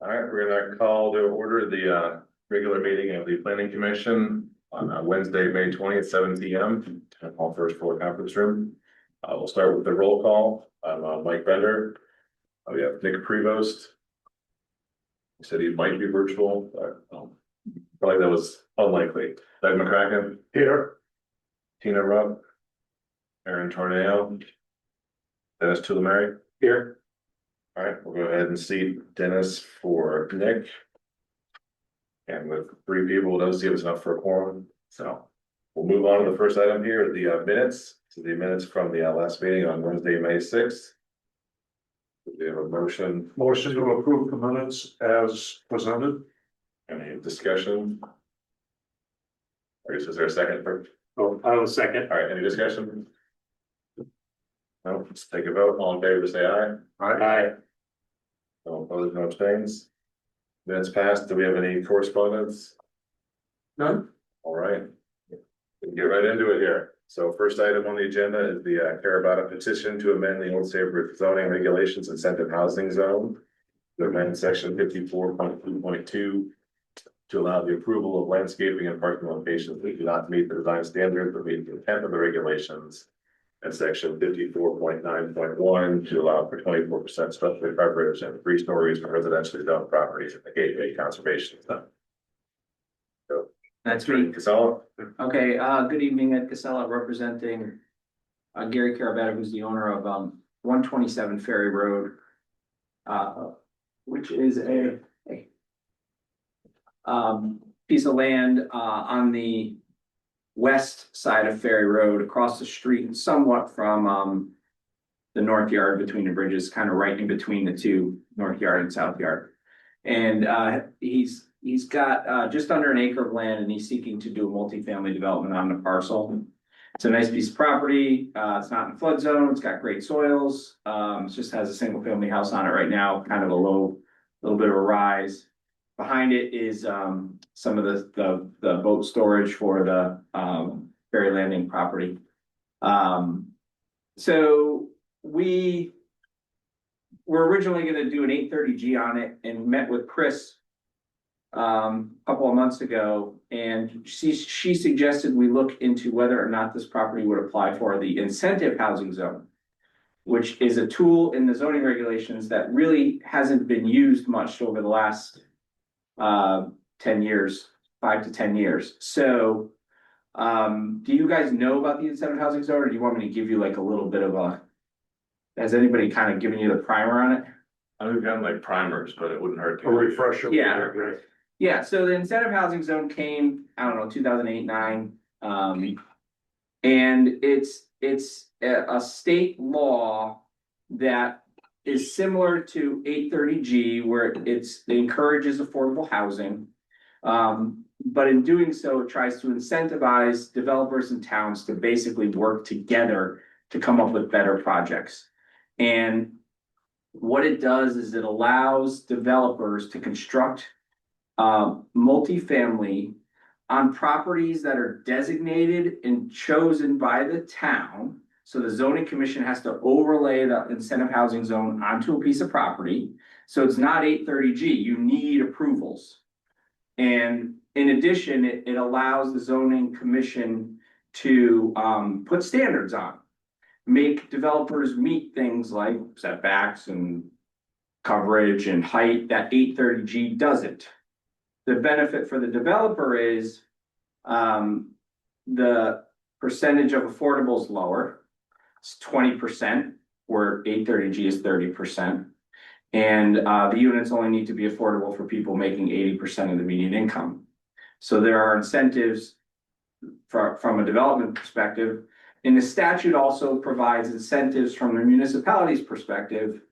All right, we're gonna call to order the regular meeting of the planning commission on Wednesday, May 20th, 7 p.m. All first floor conference room. We'll start with the roll call. I'm Mike Bender. We have Nick Prevost. He said he might be virtual, but probably that was unlikely. Doug McCracken. Here. Tina Rupp. Aaron Torneo. Dennis Tulamari. Here. All right, we'll go ahead and seat Dennis for Nick. And with 3 people, it does give us enough for a quorum. So we'll move on to the first item here, the minutes. So the minutes from the last meeting on Wednesday, May 6th. We have a motion. Motion to approve the minutes as presented. Any discussion? Or is there a second? Oh, I will second. All right, any discussion? No, let's take a vote. All in favor, say aye. Aye. No opposed, no abstains. Minutes passed. Do we have any correspondence? None. All right. We can get right into it here. So first item on the agenda is the Carabata petition to amend the Old Saybrook zoning regulations incentive housing zone. To amend section 54.2.2 to allow the approval of landscaping and parking locations that do not meet the design standards but meet the intent of the regulations. And section 54.9.1 to allow for 24% structural coverage and 3 stories for residentially zoned properties in the gateway conservation zone. So That's me. Casella. Okay, good evening, Ed Casella representing Gary Carabetta, who's the owner of 127 Ferry Road. Which is a piece of land on the west side of Ferry Road, across the street, somewhat from the north yard between the bridges, kind of right in between the two, north yard and south yard. And he's got just under an acre of land, and he's seeking to do a multifamily development on the parcel. It's a nice piece of property. It's not in flood zone. It's got great soils. It just has a single family house on it right now, kind of a little bit of a rise. Behind it is some of the boat storage for the ferry landing property. So we were originally going to do an 830G on it and met with Chris a couple of months ago, and she suggested we look into whether or not this property would apply for the incentive housing zone, which is a tool in the zoning regulations that really hasn't been used much over the last 10 years, 5 to 10 years. So do you guys know about the incentive housing zone, or do you want me to give you like a little bit of has anybody kind of given you the primer on it? I've gotten like primers, but it wouldn't hurt to. A refresher. Yeah, so the incentive housing zone came, I don't know, 2008-9. And it's a state law that is similar to 830G, where it encourages affordable housing. But in doing so, it tries to incentivize developers and towns to basically work together to come up with better projects. And what it does is it allows developers to construct multifamily on properties that are designated and chosen by the town. So the zoning commission has to overlay the incentive housing zone onto a piece of property. So it's not 830G, you need approvals. And in addition, it allows the zoning commission to put standards on, make developers meet things like setbacks and coverage and height that 830G doesn't. The benefit for the developer is the percentage of affordable is lower. It's 20%, where 830G is 30%. And the units only need to be affordable for people making 80% of the median income. So there are incentives from a development perspective. And the statute also provides incentives from the municipality's perspective.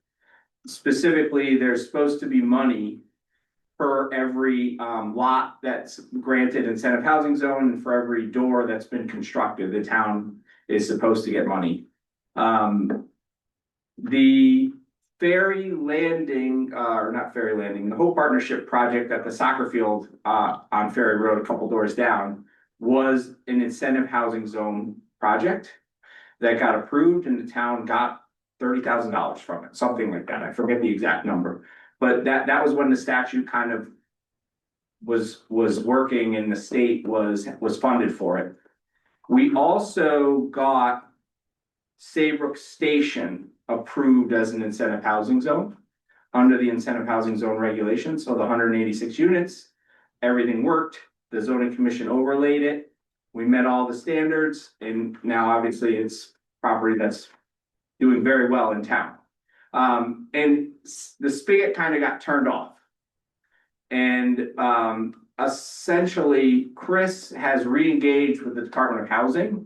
Specifically, there's supposed to be money for every lot that's granted incentive housing zone, and for every door that's been constructed, the town is supposed to get money. The ferry landing, or not ferry landing, the Hope Partnership project at the soccer field on Ferry Road, a couple doors down, was an incentive housing zone project that got approved, and the town got $30,000 from it, something like that. I forget the exact number. But that was when the statute kind of was working and the state was funded for it. We also got Saybrook Station approved as an incentive housing zone under the incentive housing zone regulation, so the 186 units, everything worked, the zoning commission overlaid it, we met all the standards, and now obviously it's property that's doing very well in town. And the spigot kind of got turned off. And essentially, Chris has re-engaged with the Department of Housing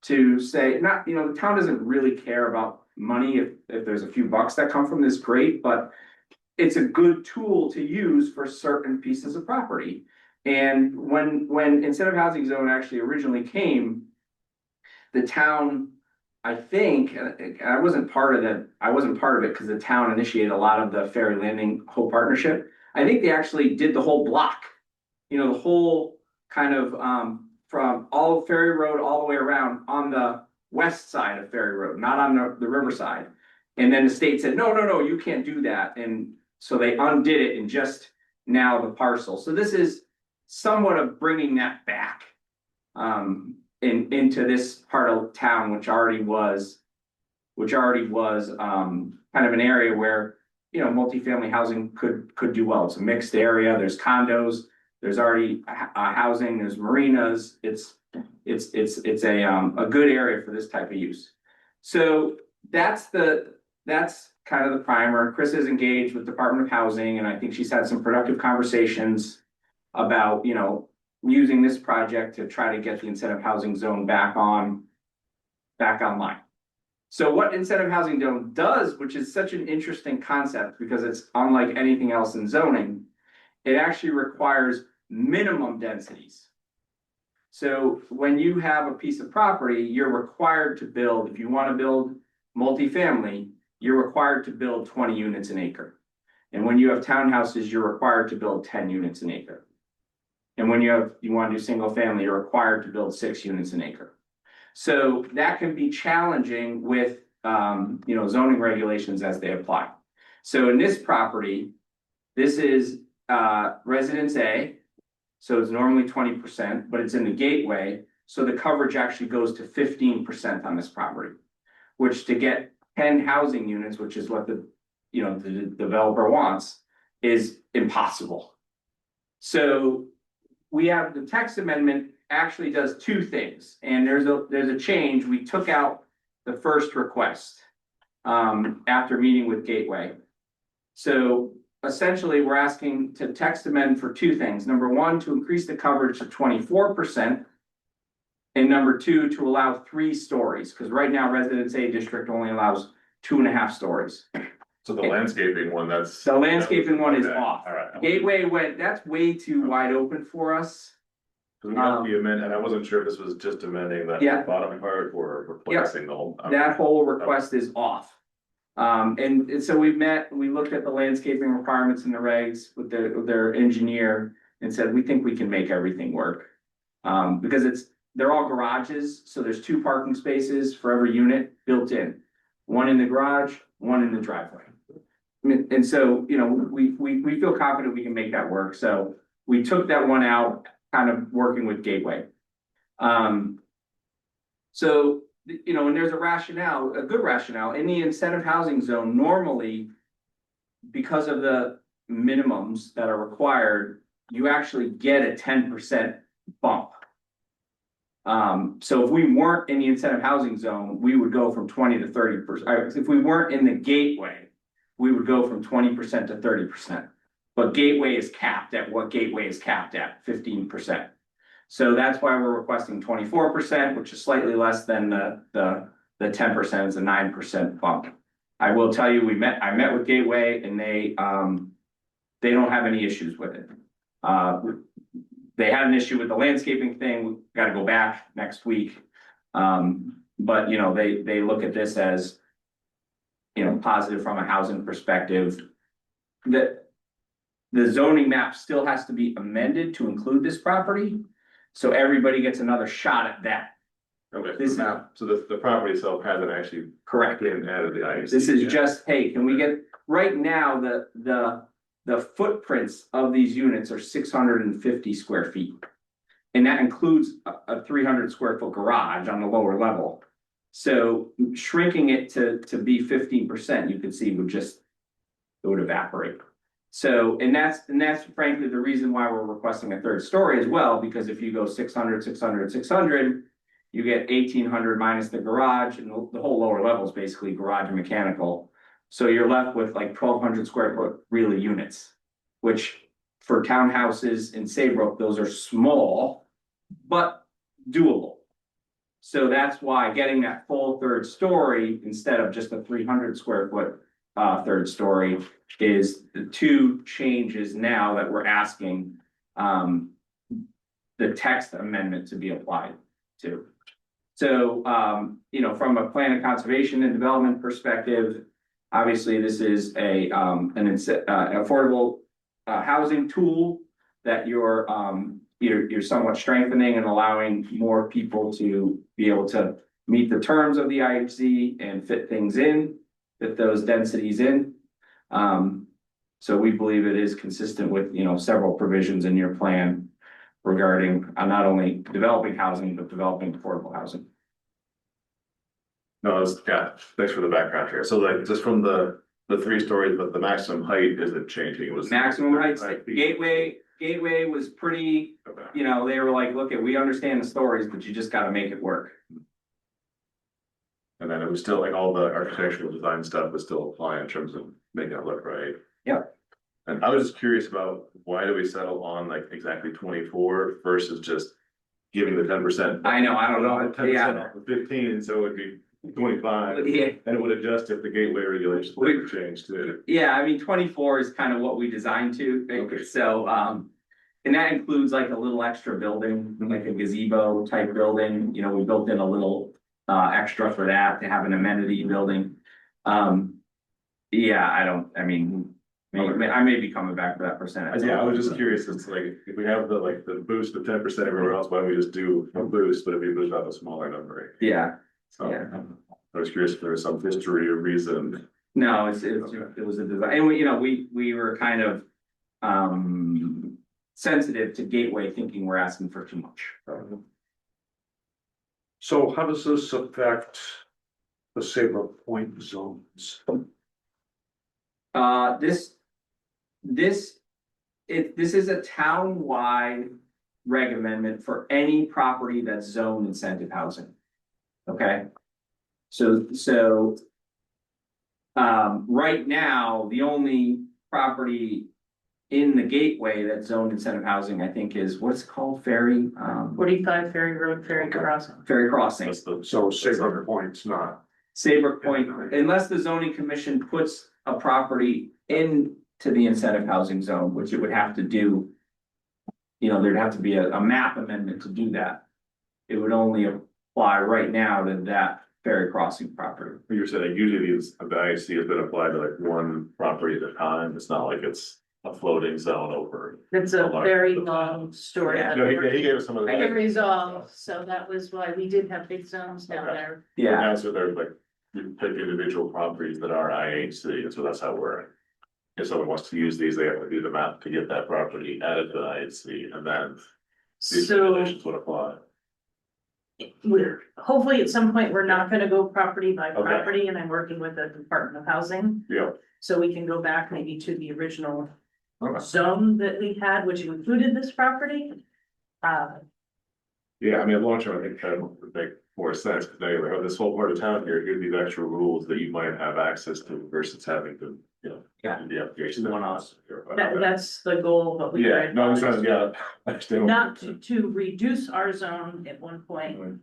to say, not, you know, the town doesn't really care about money. If there's a few bucks that come from this, great, but it's a good tool to use for certain pieces of property. And when incentive housing zone actually originally came, the town, I think, I wasn't part of it because the town initiated a lot of the Ferry Landing whole partnership. I think they actually did the whole block, you know, the whole kind of from all of Ferry Road all the way around on the west side of Ferry Road, not on the riverside. And then the state said, no, you can't do that. And so they undid it and just now the parcel. So this is somewhat of bringing that back into this part of town, which already was kind of an area where, you know, multifamily housing could do well. It's a mixed area. There's condos. There's already housing. There's marinas. It's a good area for this type of use. So that's kind of the primer. Chris is engaged with Department of Housing, and I think she's had some productive conversations about, you know, using this project to try to get the incentive housing zone back online. So what incentive housing zone does, which is such an interesting concept because it's unlike anything else in zoning, it actually requires minimum densities. So when you have a piece of property, you're required to build, if you want to build multifamily, you're required to build 20 units an acre. And when you have townhouses, you're required to build 10 units an acre. And when you want to do single family, you're required to build 6 units an acre. So that can be challenging with you know, zoning regulations as they apply. So in this property, this is Residence A. So it's normally 20%, but it's in the gateway. So the coverage actually goes to 15% on this property, which to get 10 housing units, which is what the developer wants, is impossible. So we have the text amendment actually does 2 things, and there's a change. We took out the first request after meeting with Gateway. So essentially, we're asking to text amend for 2 things. Number 1, to increase the coverage to 24%. And number 2, to allow 3 stories, because right now Residence A district only allows 2.5 stories. So the landscaping one, that's. The landscaping one is off. All right. Gateway that's way too wide open for us. So we got the amendment, and I wasn't sure if this was just amending that Yeah. bottom part or replacing the whole. That whole request is off. And so we looked at the landscaping requirements in the regs with their engineer and said, we think we can make everything work. Because they're all garages, so there's 2 parking spaces for every unit built in. 1 in the garage, 1 in the driveway. And so, you know, we feel confident we can make that work. So we took that one out, kind of working with Gateway. So, you know, and there's a good rationale in the incentive housing zone. Normally, because of the minimums that are required, you actually get a 10% bump. So if we weren't in the incentive housing zone, we would go from 20 to 30%. If we weren't in the gateway, we would go from 20% to 30%. But gateway is capped at what gateway is capped at, 15%. So that's why we're requesting 24%, which is slightly less than the 10%, is a 9% bump. I will tell you, I met with Gateway, and they don't have any issues with it. They had an issue with the landscaping thing. We've got to go back next week. But you know, they look at this as, you know, positive from a housing perspective. That the zoning map still has to be amended to include this property. So everybody gets another shot at that. Okay, This is- so the property itself hasn't actually Correct. been added to the IUC. This is yet. just, hey, can we get, right now, the footprints of these units are 650 square feet. And that includes a 300 square foot garage on the lower level. So shrinking it to be 15%, you could see it would evaporate. So, and that's frankly the reason why we're requesting a third story as well, because if you go 600, 600, 600, you get 1,800 minus the garage, and the whole lower level is basically garage and mechanical. So you're left with like 1,200 square foot really units, which for townhouses in Saybrook, those are small, but doable. So that's why getting that full third story instead of just a 300 square foot third story is the two changes now that we're asking the text amendment to be applied to. So, from a plan of conservation and development perspective, obviously this is an affordable housing tool that you're somewhat strengthening and allowing more people to be able to meet the terms of the IHC and fit those densities in. So we believe it is consistent with, several provisions in your plan regarding not only developing housing, but developing affordable housing. No, thanks for the background here. So like, just from the 3 stories, but the maximum height isn't changing. It was Maximum heights, 35 feet. Gateway was pretty, Okay. they were like, look, we understand the stories, but you just gotta make it work. And then it was still like all the architectural design stuff was still apply in terms of making it look right. Yeah. And I was just curious about why do we settle on like exactly 24 versus just giving the 10%? I know, I don't know, 10% yeah. off of 15, so it'd be 25, Yeah, and it would adjust if the gateway regulations were changed too. yeah, I mean, 24 is kind of what we designed to, Okay. so, and that includes like a little extra building, like a gazebo type building, we built in a little extra for that to have an amenity building. Yeah, I may be coming back for that percentage. Yeah, I was just curious, it's like, if we have the boost of 10% everywhere else, why don't we just do a boost, but if we boost out a smaller number? Yeah, So, yeah. I was curious if there was some history or reason. No, it Okay. was a design, and we were kind of sensitive to Gateway, thinking we're asking for too much. So how does this affect the Saybrook Point zones? This is a town-wide reg amendment for any property that's zoned incentive housing. Okay? So right now, the only property in the Gateway that's zoned incentive housing, I think, is what's it called, Ferry? 45 Ferry Road, Ferry Crossing. Ferry Crossing. That's the. So Saybrook Point's not. Saybrook Point, unless the zoning commission puts a property into the incentive housing zone, which it would have to do. There'd have to be a map amendment to do that. It would only apply right now to that ferry crossing property. You're saying usually the IC has been applied to like one property at a time. It's not like it's a floating zone over. It's a very long story. Yeah. No, he gave us some of I can that. resolve, so that was why we did have big zones down Okay. there. Yeah, Now, so there's like, you pick individual properties that are IHC, and so that's how we're. If someone wants to use these, they have to do the map to get that property added to the IHC, and then these So regulations would apply. hopefully at some point, we're not gonna go property by Okay. property, and I'm working with the Department of Housing. Yeah. So we can go back maybe to the original Okay. zone that we had, which included this property. Yeah, I mean, long term, I think that would make more sense, because now you're like, oh, this whole part of town here, here's these extra rules that you might have access to versus having to, Yeah. do the application. That's the goal, but we. Yeah, no, I'm trying to, yeah. I understand what Not you're to reduce our zone at one point, saying.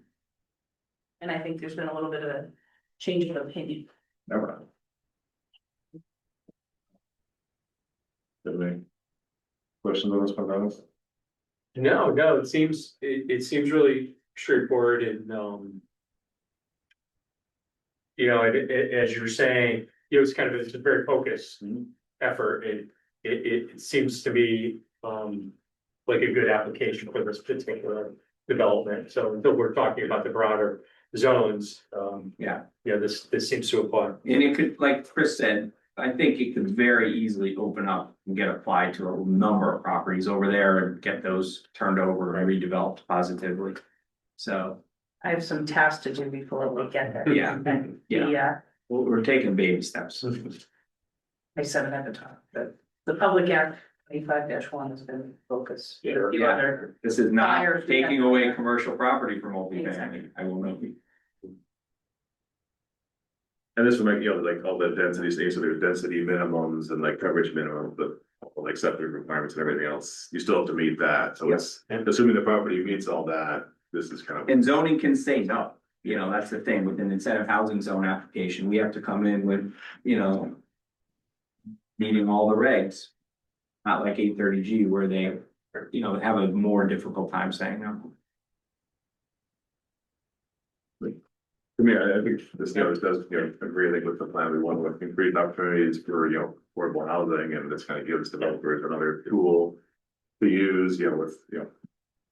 and I think there's been a little bit of a change of opinion. Never mind. Any questions on this one, Dennis? No, it seems really straightforward and, as you were saying, it's kind of, it's a very focused effort, and it seems to be, like a good application for this particular development, so until we're talking about the broader zones, Yeah. yeah, this seems to apply. And it could, like Chris said, I think it could very easily open up and get applied to a number of properties over there and get those turned over and redeveloped positively. So, I have some tasks to do before we get there. Yeah. And Yeah. the, we're taking baby steps. I said it at the time, but the Public Act 25-1 has been focused. Sure, You yeah. other- This is not Fires, taking yeah. away commercial property from multifamily, Exactly. I will note. And this will make, like all the density states, so there's density minimums and like coverage minimums, but like septic requirements and everything else, you still have to meet that, so it's, assuming the property meets all that, this is kind of. And zoning can say no, you know, that's the thing with an incentive housing zone application, we have to come in with, you know. Meeting all the regs. Not like 830G where they, you know, have a more difficult time saying no. To me, I think this, this does, agree, I think with the plan, we want to increase opportunities for, affordable housing, and this kind of gives developers another tool to use, with,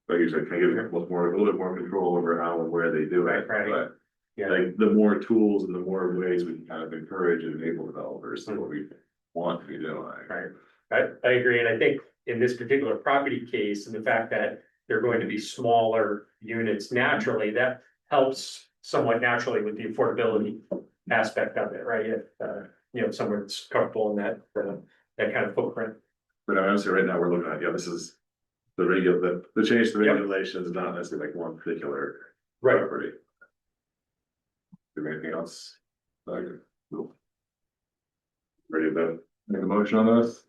like you said, kind of give them a little bit more control over how and where they do it. Right. But Yeah, like, the more tools and the more ways we can kind of encourage and enable developers to what we want to be doing. right. I agree, and I think in this particular property case, and the fact that they're going to be smaller units naturally, that helps somewhat naturally with the affordability aspect of it, right? If, somewhere that's comfortable in that kind of footprint. But honestly, right now, we're looking at, this is the change to the regulations, not necessarily like one particular property. Do anything else? Nope. Ready to make a motion on this?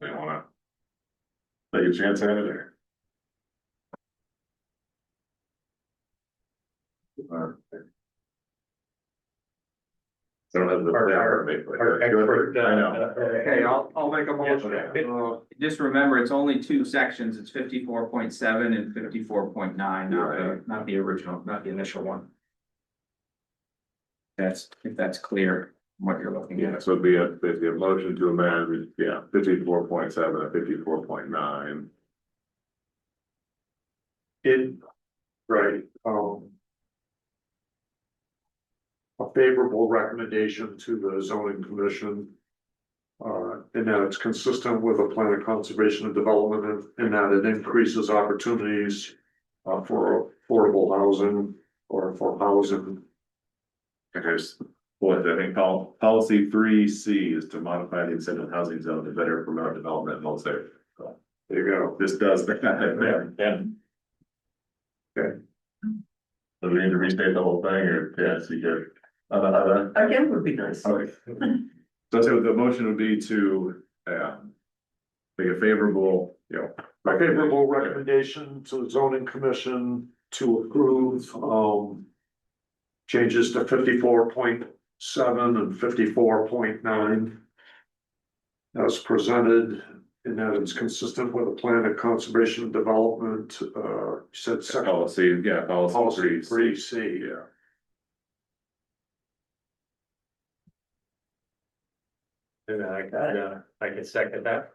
I wanna let you chance at it or? I don't have the. Our expert, I know. Okay, I'll make a motion. Yeah. Just remember, it's only two sections, it's 54.7 and 54.9, not the original, not the initial one. If that's clear, what you're looking Yeah, at. so it'd be basically a motion to amend, 54.7 and 54.9. Right, a favorable recommendation to the zoning commission. And that it's consistent with a plan of conservation and development, and that it increases opportunities for affordable housing or for housing. And there's, I think policy 3C is to modify the incentive housing zone to better promote development and also. So there you go, this does that. Yeah. Okay. So we need to restate the whole thing, or, so you're. Again, would be nice. Okay. So the motion would be to, make a favorable, A favorable recommendation to the zoning commission to approve, changes to 54.7 and 54.9. As presented, and that it's consistent with a plan of conservation and development, said section Policy, policy policy 3C. Yeah. And I can second that.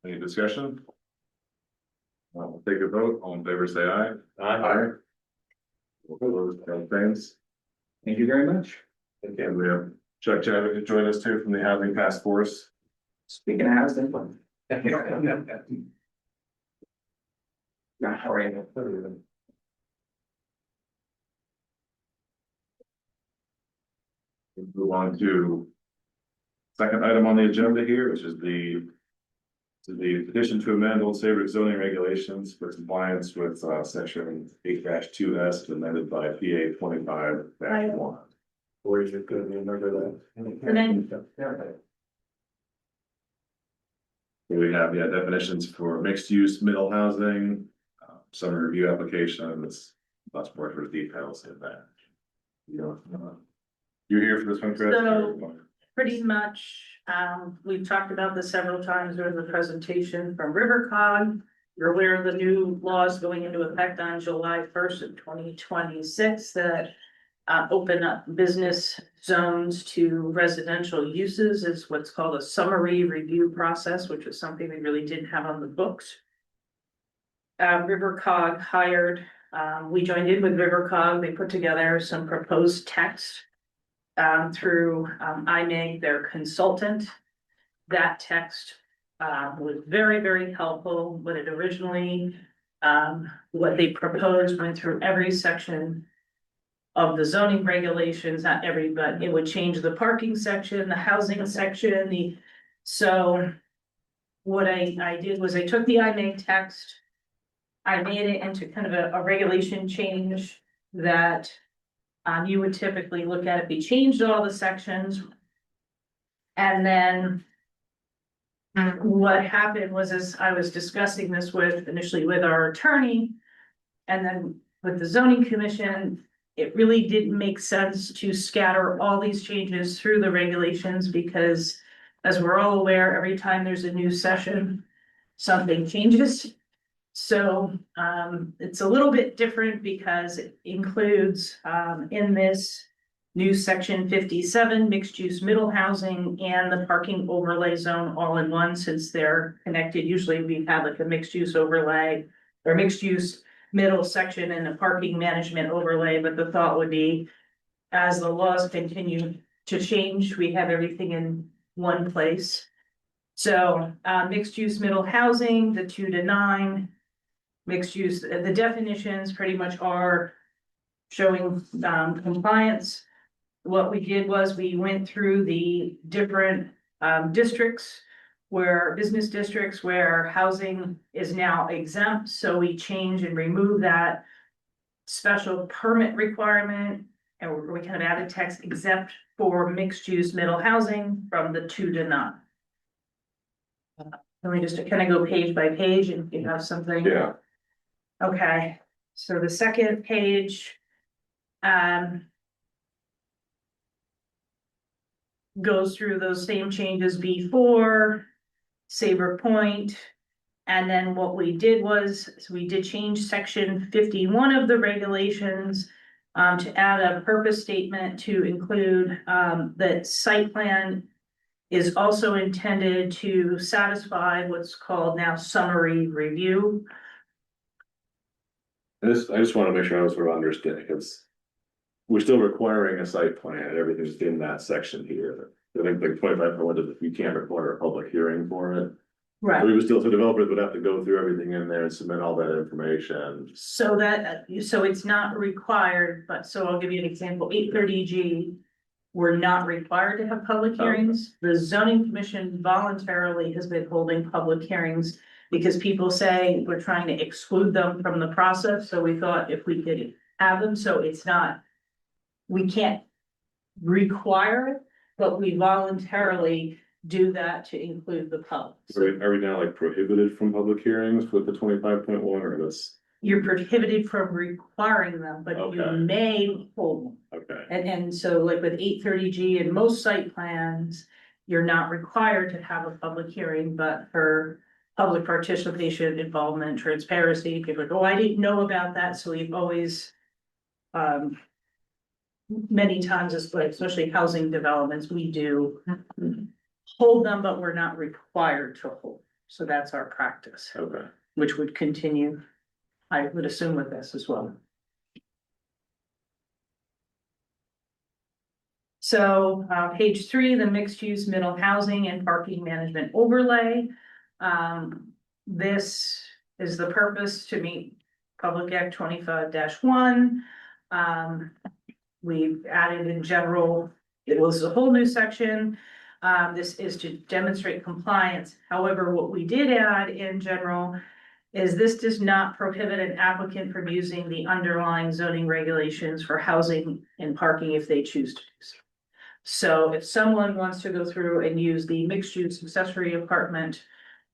Any discussion? We'll take a vote, all in favor, say aye. Aye. Opposed, abstains. Thank you very much. Okay, we have Chuck Chadwick to join us too from the Housing Task Force. Speaking of housing. How are you? Move on to second item on the agenda here, which is the petition to amend Old Saybrook zoning regulations for compliance with section 8-2S amended by PA 25-1. Where is it good? Remember that. And then- We have, definitions for mixed use middle housing, summary review applications, lots more sort of details in that. You're here for this one, Chris? So- Pretty much, we've talked about this several times. There was a presentation from RiverCog. You're aware of the new laws going into effect on July 1st of 2026 that open up business zones to residential uses is what's called a summary review process, which is something we really didn't have on the books. Rivercog hired, we joined in with Rivercog, they put together some proposed text through IMAG, their consultant. That text was very, very helpful. When it originally, what they proposed went through every section of the zoning regulations, not every, but it would change the parking section, the housing section, so what I did was I took the IMAG text, I made it into kind of a regulation change that you would typically look at if we changed all the sections. And then what happened was, as I was discussing this initially with our attorney and then with the zoning commission, it really didn't make sense to scatter all these changes through the regulations because, as we're all aware, every time there's a new session, something changes. So it's a little bit different because it includes in this new section 57, mixed use middle housing and the parking overlay zone all in one, since they're connected. Usually we have like a mixed use overlay or mixed use middle section and a parking management overlay, but the thought would be as the laws continue to change, we have everything in one place. So mixed use middle housing, the 2 to 9, mixed use, the definitions pretty much are showing compliance. What we did was we went through the different districts where business districts where housing is now exempt. So we change and remove that special permit requirement. And we kind of added text exempt for mixed use middle housing from the 2 to 9. Let me just kind of go page by page and you have something. Yeah. Okay, so the second page goes through those same changes before Saybrook Point. And then what we did was, so we did change section 51 of the regulations to add a purpose statement to include that site plan is also intended to satisfy what's called now summary review. I just want to make sure I was sort of understanding, because we're still requiring a site plan, everything's in that section here. I think like 25, you can't require a public hearing for it. Right. We would still, so developers would have to go through everything in there and submit all that information. So that, so it's not required, but so I'll give you an example, 830G. We're not required to have public hearings. The zoning commission voluntarily has been holding public hearings because people say we're trying to exclude them from the process. So we thought if we could have them, so it's not, we can't require it, but we voluntarily do that to include the public. So Are we now like prohibited from public hearings with the 25.1 or this? you're prohibited from requiring them, but you Okay. may hold them. Okay, And so like with 830G and most site plans, you're not required to have a public hearing, but for public participation, involvement, transparency, people are like, oh, I didn't know about that, so we've always many times, especially housing developments, we do hold them, but we're not required to hold. So that's our practice, okay. which would continue, I would assume, with this as well. So page 3, the mixed use middle housing and parking management overlay. This is the purpose to meet Public Act 25-1. We've added in general, it was a whole new section. This is to demonstrate compliance. However, what we did add in general is this does not prohibit an applicant from using the underlying zoning regulations for housing and parking if they choose to do so. So if someone wants to go through and use the mixed use accessory apartment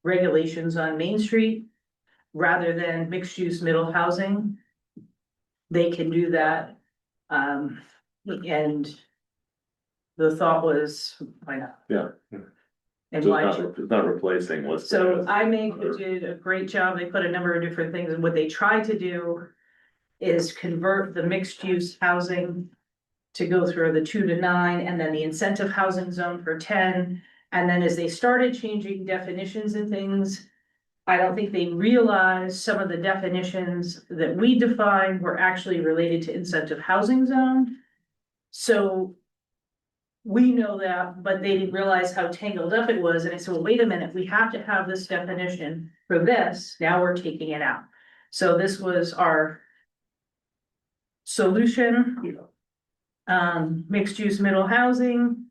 regulations on Main Street rather than mixed use middle housing, they can do that. And the thought was, why not? Yeah. And So why? it's not replacing what's. So IMAG did a great job. They put a number of different things, and what they tried to do is convert the mixed use housing to go through the 2 to 9, and then the incentive housing zone for 10. And then as they started changing definitions and things, I don't think they realized some of the definitions that we defined were actually related to incentive housing zone. So we know that, but they didn't realize how tangled up it was. And I said, well, wait a minute, we have to have this definition for this. Now we're taking it out. So this was our solution. Mixed use middle housing.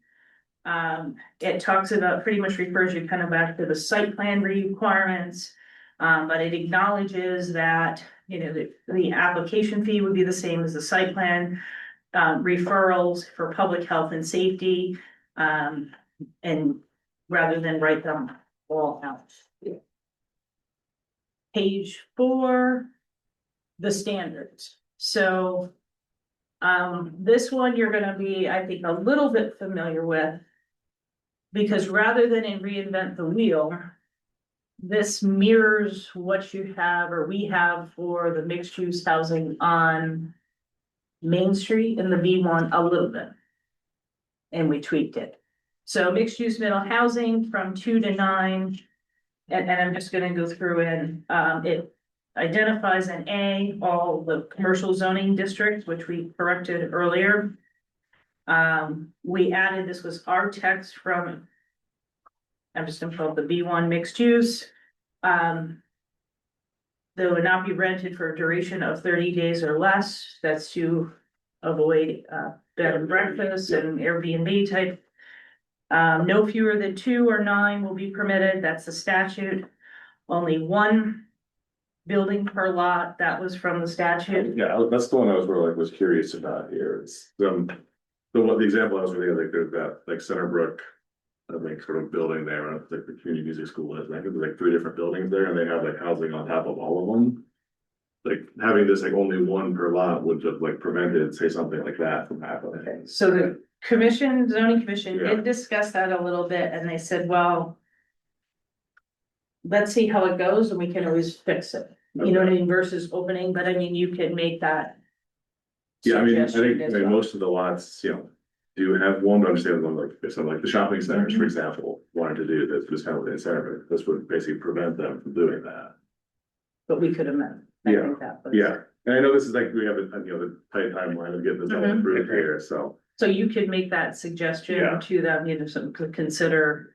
It talks about, pretty much refers you kind of back to the site plan requirements. But it acknowledges that, you know, the application fee would be the same as the site plan. Referrals for public health and safety, and rather than write them all out. Page 4, the standards. So, this one you're gonna be, I think, a little bit familiar with. Because rather than reinvent the wheel, this mirrors what you have or we have for the mixed use housing on Main Street and the B1 a little bit. And we tweaked it. So mixed use middle housing from 2 to 9. And I'm just gonna go through and it identifies an A, all the commercial zoning districts, which we corrected earlier. We added, this was our text from, I'm just gonna pull up the B1 mixed use. They would not be rented for a duration of 30 days or less. That's to avoid bed and breakfast and Airbnb type. No fewer than 2 or 9 will be permitted. That's the statute. Only 1 building per lot. That was from the statute. Yeah, that's the one I was curious about here. It's the example I was really like, there's that like Saybrook. I think sort of building there, and like the community music school is, I think there's like 3 different buildings there, and they have like housing on top of all of them. Like having this like only 1 per lot would just like prevent it, say something like that from happening. Okay, so the zoning commission did discuss that a little bit, and they said, well. Let's see how it goes, and we can always fix it, you know what I mean, versus opening, but I mean, you can make that. Yeah, I mean, I suggestion think as like well. most of the lots, do have one, but understand them like, if some like the shopping centers, Mm-hmm. for example, wanted to do this kind of incentive, this would basically prevent them from doing that. But we could amend. I Yeah, think that was- Yeah, and I know this is like, we have the tight timeline of getting this all Mhm. approved here, so. So you could make that suggestion Yeah. to them, you know, some could consider.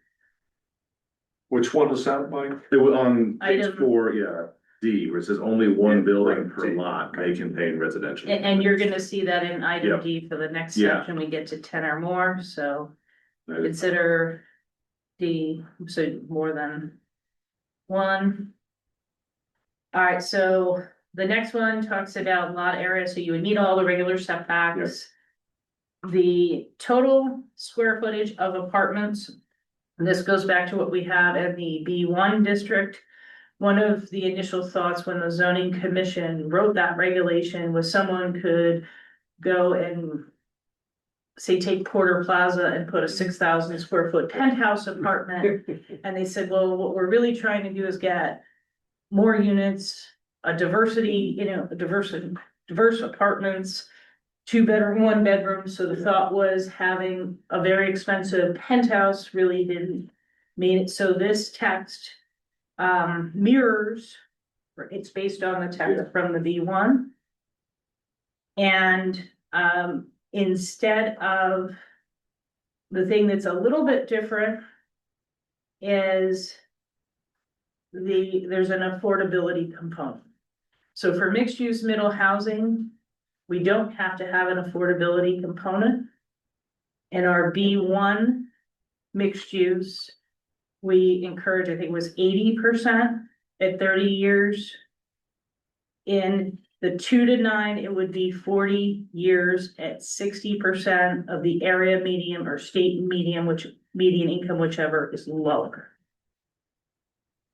Which one is that, Mike? It was on page Item- 4, D, where it says only 1 building per lot may contain residential. And you're gonna see that in item Yep. D for the next Yeah. section, we get to 10 or more, so That is- consider D, so more than 1. All right, so the next one talks about lot area, so you would meet all the regular setbacks. The total square footage of apartments, and this goes back to what we have in the B1 district. One of the initial thoughts when the zoning commission wrote that regulation was someone could go and say, take Porter Plaza and put a 6,000 square foot penthouse apartment. And they said, well, what we're really trying to do is get more units, a diversity, you know, diverse apartments, 2-bedroom, 1-bedroom. So the thought was having a very expensive penthouse really didn't mean it. So this text mirrors, it's based on the text from the B1. And instead of the thing that's a little bit different is there's an affordability component. So for mixed use middle housing, we don't have to have an affordability component. In our B1 mixed use, we encourage, I think it was 80% at 30 years. In the 2 to 9, it would be 40 years at 60% of the area median or state median, which median income, whichever is lower.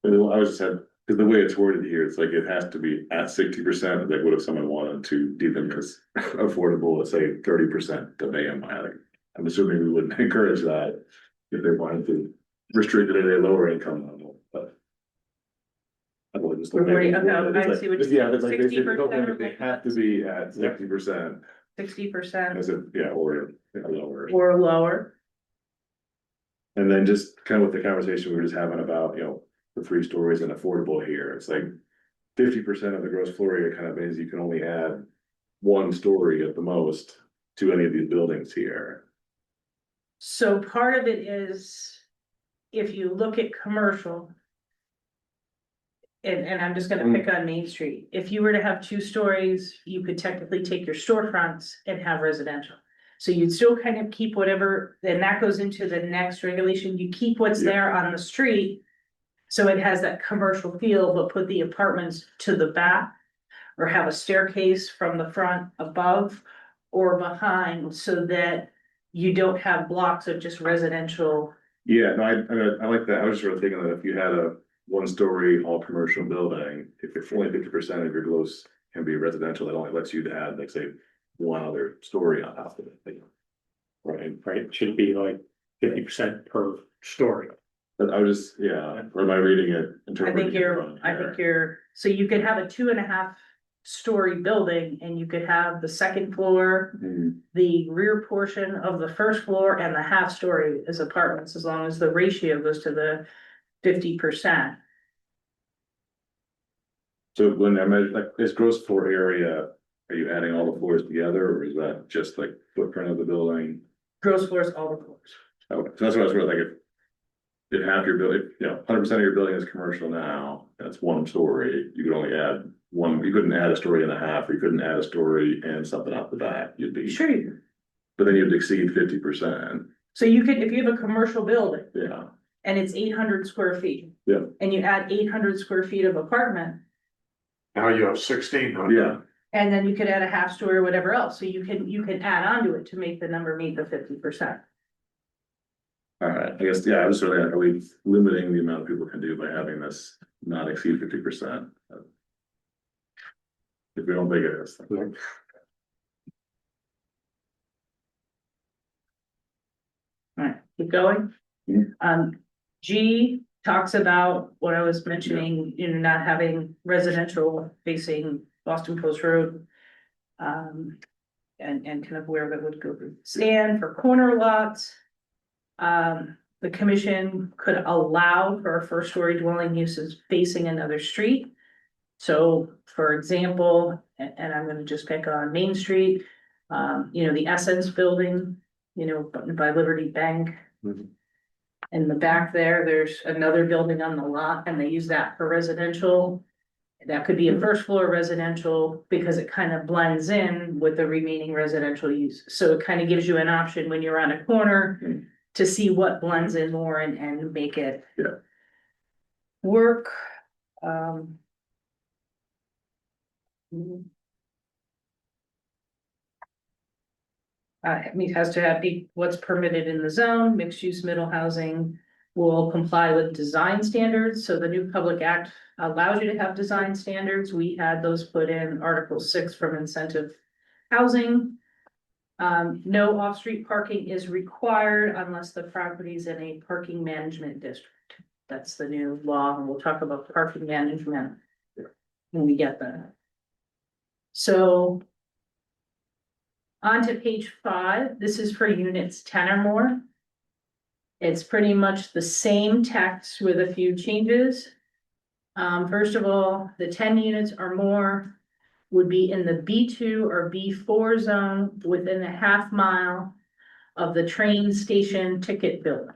I was just had, because the way it's worded here, it's like it has to be at 60%, like what if someone wanted to do them as affordable, let's say 30% of AMI, like, I'm assuming we wouldn't encourage that if they wanted to restrict it at a lower income level, but. I believe it's the way it's Okay, worded. I It's like- see what just, you're yeah, it's like they 60%. they have to be at 60%. 60% Is it, yeah, or lower. or lower. And then just kind of with the conversation we were just having about, the 3 stories and affordable here, it's like 50% of the gross floor area kind of means you can only add 1 story at the most to any of these buildings here. So part of it is, if you look at commercial. And I'm just gonna pick on Main Street, if you were to have 2 stories, you could technically take your storefronts and have residential. So you'd still kind of keep whatever, then that goes into the next regulation, you keep what's Yeah. there on the street. So it has that commercial feel, but put the apartments to the back. Or have a staircase from the front above or behind, so that you don't have blocks of just residential. Yeah, no, I like that. I was just really thinking that if you had a 1-story all commercial building, if it's only 50% of your gross can be residential, it only lets you to add, like, say, 1 other story on top of it. Right, Right, it should be like 50% per story. but I was just, yeah, or am I reading it? I interpreting think it you're, wrong I here? think you're, so you could have a 2.5-story building and you could have the second floor. Hmm. The rear portion of the first floor and the half story is apartments, as long as the ratio goes to the 50%. So when I measure, like, this gross floor area, are you adding all the floors together, or is that just like footprint of the building? Gross floors, all the floors. Okay, so that's what I was really like, if half your building, 100% of your building is commercial now, that's 1 story, you could only add 1, you couldn't add a story and a half, or you couldn't add a story and something out the back, you'd be, Sure you can. but then you'd exceed 50%, So you could, if you have a commercial building yeah. and it's 800 square feet. Yeah. And you add 800 square feet of apartment, Now you have 1,600. Yeah, and then you could add a half story or whatever else, so you can add on to it to make the number meet the 50%. all right, I guess, yeah, I was really, are we limiting the amount of people can do by having this not exceed 50%? If we don't make it, it's like, Alright, keep going. Mhm. G talks about what I was mentioning, not having residential facing Boston Post Road. And kind of where that would go stand for corner lots. The commission could allow for a 1st-story dwelling uses facing another street. So, for example, and I'm gonna just pick on Main Street, the Essence Building, by Liberty Bank. Mhm. In the back there's another building on the lot, and they use that for residential. That could be a 1st-floor residential, because it kind of blends in with the remaining residential use. So it kind of gives you an option when you're on a corner to see what blends in more and make it. Yeah. Work. It has to be what's permitted in the zone, mixed use middle housing will comply with design standards, so the new public act allows you to have design standards, we had those put in Article 6 from incentive housing. No off-street parking is required unless the property is in a parking management district. That's the new law, and we'll talk about parking management when we get there. So on to page 5, this is for units 10 or more. It's pretty much the same text with a few changes. First of all, the 10 units or more would be in the B2 or B4 zone within a half mile of the train station ticket building.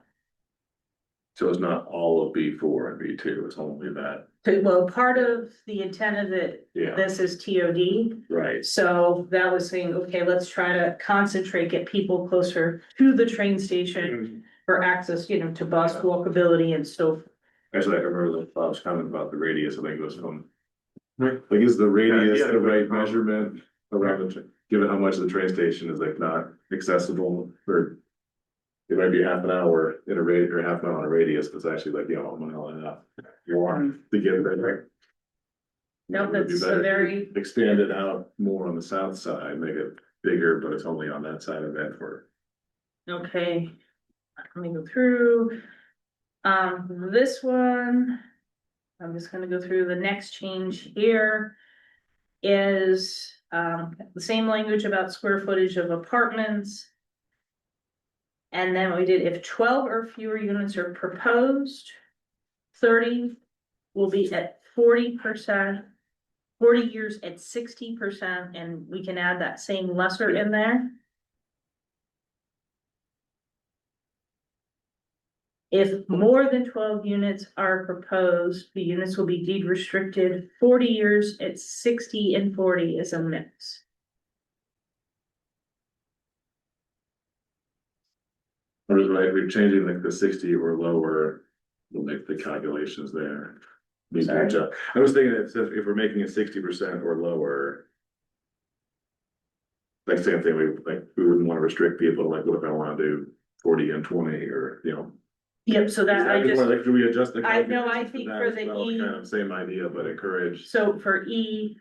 So it's not all of B4 and B2, it's only that, Well, part of the intent of it, yeah, this is TOD. right, So that was saying, okay, let's try to concentrate, get people closer to the train station for access, to bus walkability and so. actually, I remember the Bob's comment about the radius, I think it was from. Like, is the radius Yeah, yeah, the right but, measurement around given how much of the train station is like not accessible, or. It might be half an hour in a radius, or half an hour on a radius, but it's actually like, a mile and a half. You want to get there. No, It would be that's a better to very, expand it out more on the south side, make it bigger, but it's only on that side of Bedford. okay. Let me go through. This one. I'm just gonna go through the next change here. Is, the same language about square footage of apartments. And then we did if 12 or fewer units are proposed, 30 will be at 40%. 40 years at 60%, and we can add that same lesser in there. If more than 12 units are proposed, the units will be deed restricted 40 years at 60 and 40 is a mix. Or is right, we're changing like the 60 or lower, we'll make the calculations there. Need to Sorry? adjust. I was thinking if we're making it 60% or lower. Like same thing, we wouldn't want to restrict people, like what if I want to do 40 and 20 or, you know. Yep, so that I just, Like, do we adjust the? I know, I calculations think that for as the well? E- Kind of same idea, but encourage. so for E,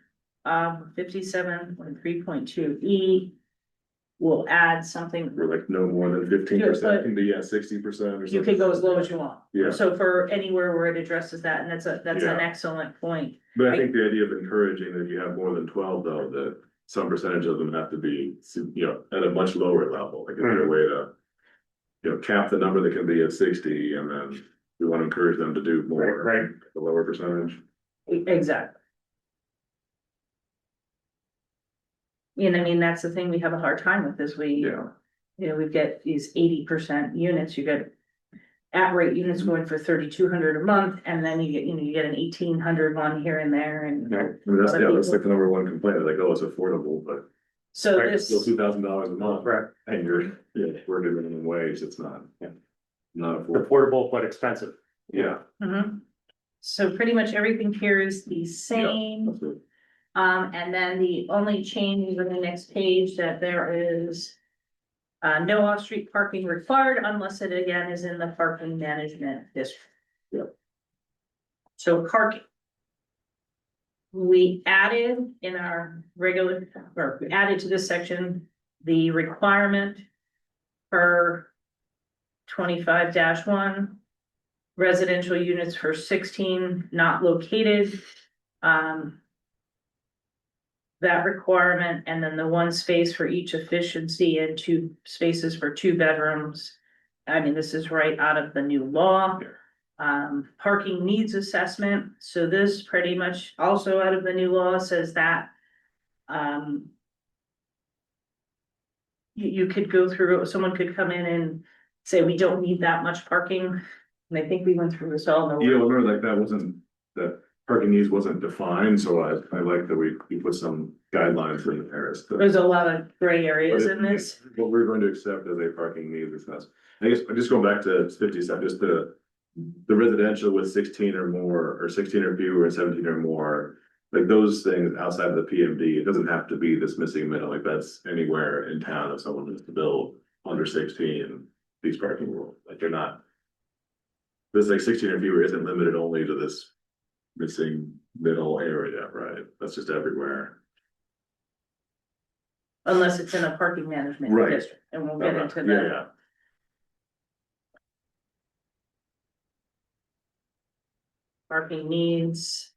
57.3.2 E. We'll add something, We're like no more than 15% can be 60% or something. you can go as low as you want. Yeah. So for anywhere where it addresses that, and that's Yeah. an excellent point. But I think the idea of encouraging that if you have more than 12 though, that some percentage of them have to be, you know, at a much lower level, like is there a way to. You know, cap the number that can be at 60 and then we want to encourage them to do more. Right. The lower percentage. Exactly. And I mean, that's the thing we have a hard time with is we, Yeah. you know, we've got these 80% units, you get. At rate units going for 3,200 a month, and then you get, you know, you get an 1,800 one here and there and. I mean, that's, yeah, that's like the number one complaint, like, oh, it's affordable, but So Right, this, still $2,000 a month. Correct. And you're, we're doing minimum wage, it's not. Not affordable, Affordable but expensive. yeah. Mhm. So pretty much everything here is the same. That's it. And then the only change on the next page that there is. No off-street parking required unless it again is in the parking management district. Yep. So parking. We added in our regular, or we added to this section, the requirement. For 25-1. Residential units for 16 not located. That requirement, and then the one space for each efficiency and 2 spaces for 2 bedrooms. I mean, this is right out of the new law. Parking needs assessment, so this pretty much also out of the new law says that. You could go through, someone could come in and say, we don't need that much parking. And I think we went through this all. Yeah, well, remember, like, that wasn't, that parking needs wasn't defined, so I like that we put some guidelines in there as to. There's a lot of gray areas in this. What we're going to accept as a parking needs assessment. I guess, just going back to 57, just the residential with 16 or more, or 16 or fewer, and 17 or more. Like those things outside of the PMD, it doesn't have to be this missing middle, like that's anywhere in town if someone wants to build under 16, these parking rules, like they're not. This like 16 or fewer isn't limited only to this missing middle area, right? That's just everywhere. Unless it's in a parking management Right. district, and we'll get into Yeah, the yeah. parking needs.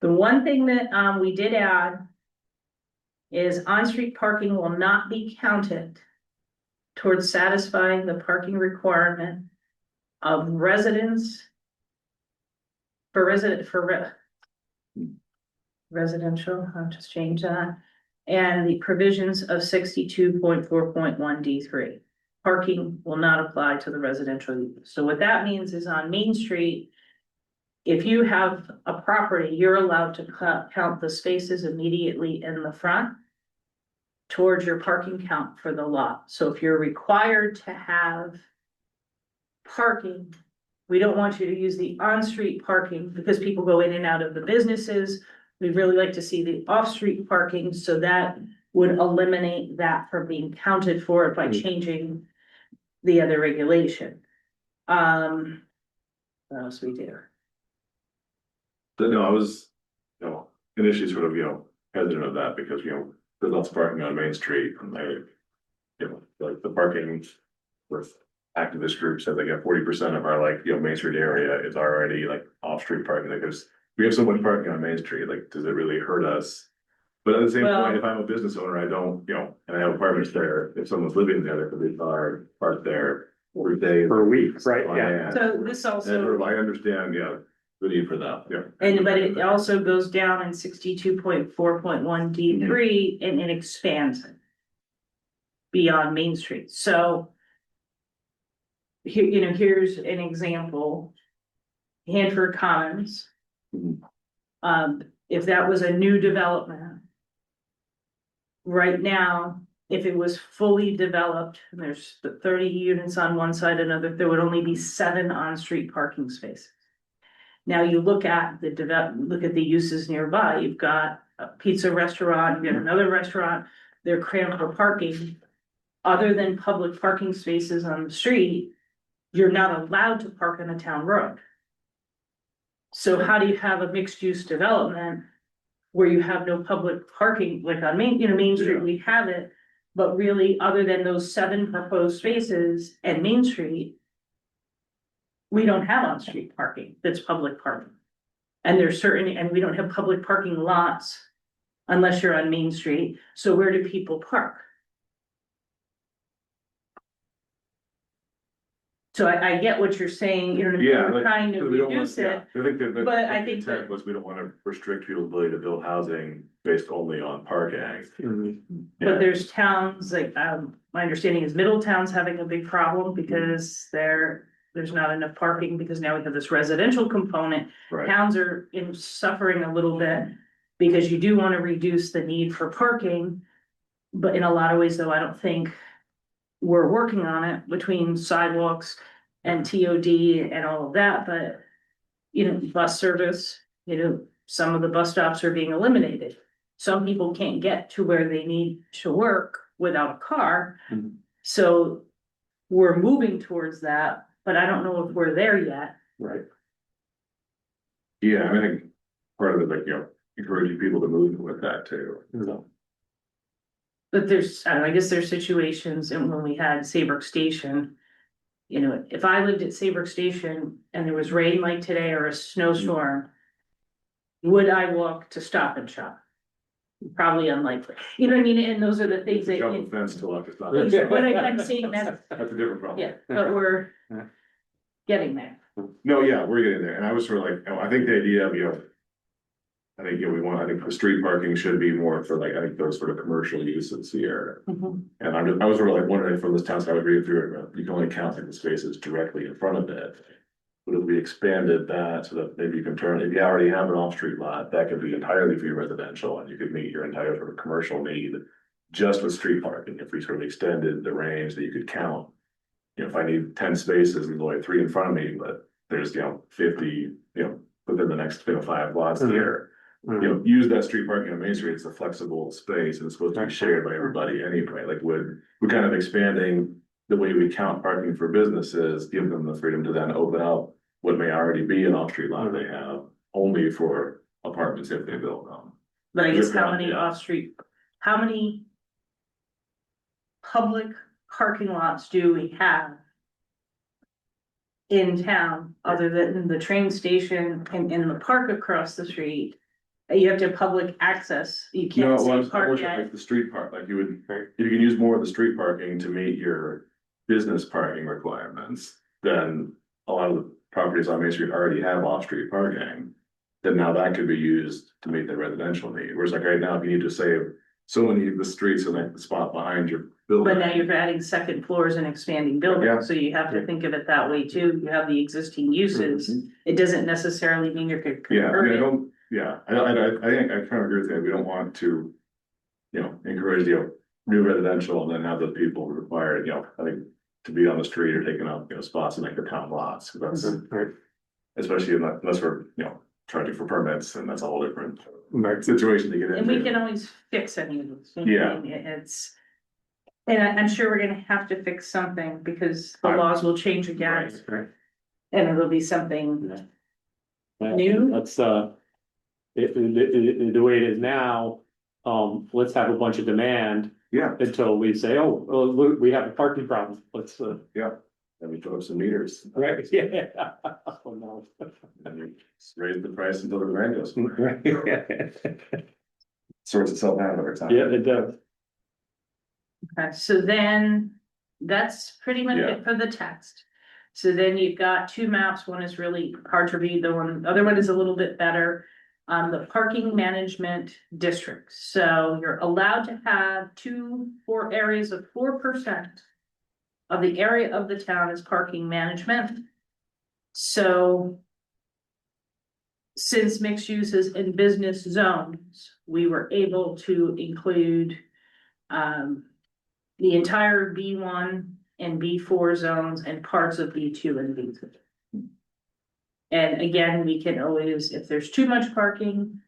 The one thing that we did add is on-street parking will not be counted towards satisfying the parking requirement of residents for residential, I'll just change that, and the provisions of 62.4.1 D3. Parking will not apply to the residential use. So what that means is on Main Street, if you have a property, you're allowed to count the spaces immediately in the front towards your parking count for the lot. So if you're required to have parking, we don't want you to use the on-street parking because people go in and out of the businesses. We'd really like to see the off-street parking, so that would eliminate that from being counted for it by changing the other regulation. What else we do? But no, I was, initially sort of, hesitant of that because, there's lots of parking on Main Street and they, like the parking with activist group said like 40% of our like, Main Street area is already like off-street parking, like we have so much parking on Main Street, like, does it really hurt us? But at the same Well- point, if I'm a business owner, I don't, and I have apartments there, if someone's living there, there could be car parked there for days. Per week, right, on yeah. end. So this also. And I understand, the need for that, yeah. And but it also goes down in 62.4.1 D3 and it expands it. Beyond Main Street, so. Here, here's an example. Hanford Commons. Mhm. If that was a new development. Right now, if it was fully developed, and there's 30 units on one side, another, there would only be 7 on-street parking spaces. Now you look at look at the uses nearby, you've got a pizza restaurant, you've got another restaurant, they're crammed for parking. Other than public parking spaces on the street, you're not allowed to park on a town road. So how do you have a mixed-use development where you have no public parking, like on Main Street, Yeah. we have it. But really, other than those 7 proposed spaces and Main Street, we don't have on-street parking, that's public parking. And we don't have public parking lots unless you're on Main Street, so where do people park? So I get what you're saying, Yeah, we're like, trying to 'cause we don't want- reduce yeah, it, I think that, but I the think intent that- was we don't wanna restrict people's ability to build housing based only on parking. but there's towns, like, my understanding is Middletown's having a big problem because there's not enough parking, because now we have this residential component. Right, Towns are suffering a little bit, because you do wanna reduce the need for parking. But in a lot of ways, though, I don't think we're working on it between sidewalks and TOD and all of that, but. Bus service, some of the bus stops are being eliminated. Some people can't get to where they need to work without a car. Mhm. So we're moving towards that, but I don't know if we're there yet. Right. yeah, I think part of it, like, encouraging people to move with that too. But I guess there's situations, and when we had Saybrook Station. If I lived at Saybrook Station and there was rain like today or a snowstorm. Would I walk to Stop and Shop? Probably unlikely, you know what I mean, and those are the things that. Jump the fence to lock it's not. But I'm saying that's, That's a different problem. yeah, but we're getting there. No, yeah, we're getting there, and I was sort of like, I think the idea of, I think, I think the street parking should be more for like, I think those sort of commercial uses here. Mhm. And I was sort of like wondering for this town, so I would read through it, you can only count like the spaces directly in front of it. But if we expanded that so that maybe you can turn, if you already have an off-street lot, that could be entirely for your residential, and you could meet your entire sort of commercial need. Just with street parking, if we sort of extended the range that you could count. If I need 10 spaces, there's only 3 in front of me, but there's, 50, within the next 5 lots here. Use that street parking on Main Street, it's a flexible space and it's supposed to be shared by everybody anyway, like we're kind of expanding. The way we count parking for businesses, give them the freedom to then open up what may already be an off-street lot they have, only for apartments if they build them. But I guess Yeah, how many yeah. off-street, how many public parking lots do we have in town, other than the train station and in the park across the street? You have to have public access, you No, can't well, say I was park like at, the street park, like you would, if you can use more of the street parking to meet your business parking requirements. Then a lot of the properties on Main Street already have off-street parking. Then now that could be used to meet the residential need, whereas like right now, if you need to save so many of the streets and like the spot behind your building. but now you're adding second floors and expanding Yeah. buildings, so you have to think of it that way too, you have the existing uses. It doesn't necessarily mean you're Mm-hmm. Yeah, I converting. mean, I don't, yeah, I think I kind of agree with that, we don't want to. Encourage, new residential and then have those people required, I think. To be on the street or taking up, spots in like the town lots, 'cause that's, especially unless we're, charging for permits, and that's a whole different. Situation to get into. And we can always fix any of those. You know what I mean? It's. And I'm sure we're gonna have to fix something, because the Right. laws will change again, Right. and it'll be something, Yeah. New? That's, the way it is now, let's have a bunch of demand Yeah, until we say, oh, well, we have a parking problem, let's, yeah, Then we put up some meters. Right, yeah. Oh, no. And you just raise the price until the rent goes. Right. Sorts itself out over time. Yeah, it does. Okay, so then that's pretty much Yeah. it for the text. So then you've got two maps. One is really hard to read, the other one is a little bit better. The parking management district. So you're allowed to have four areas of 4% of the area of the town is parking management. So since mixed uses in business zones, we were able to include the entire B1 and B4 zones and parts of B2 and B3. And again, we can always, if there's too much parking,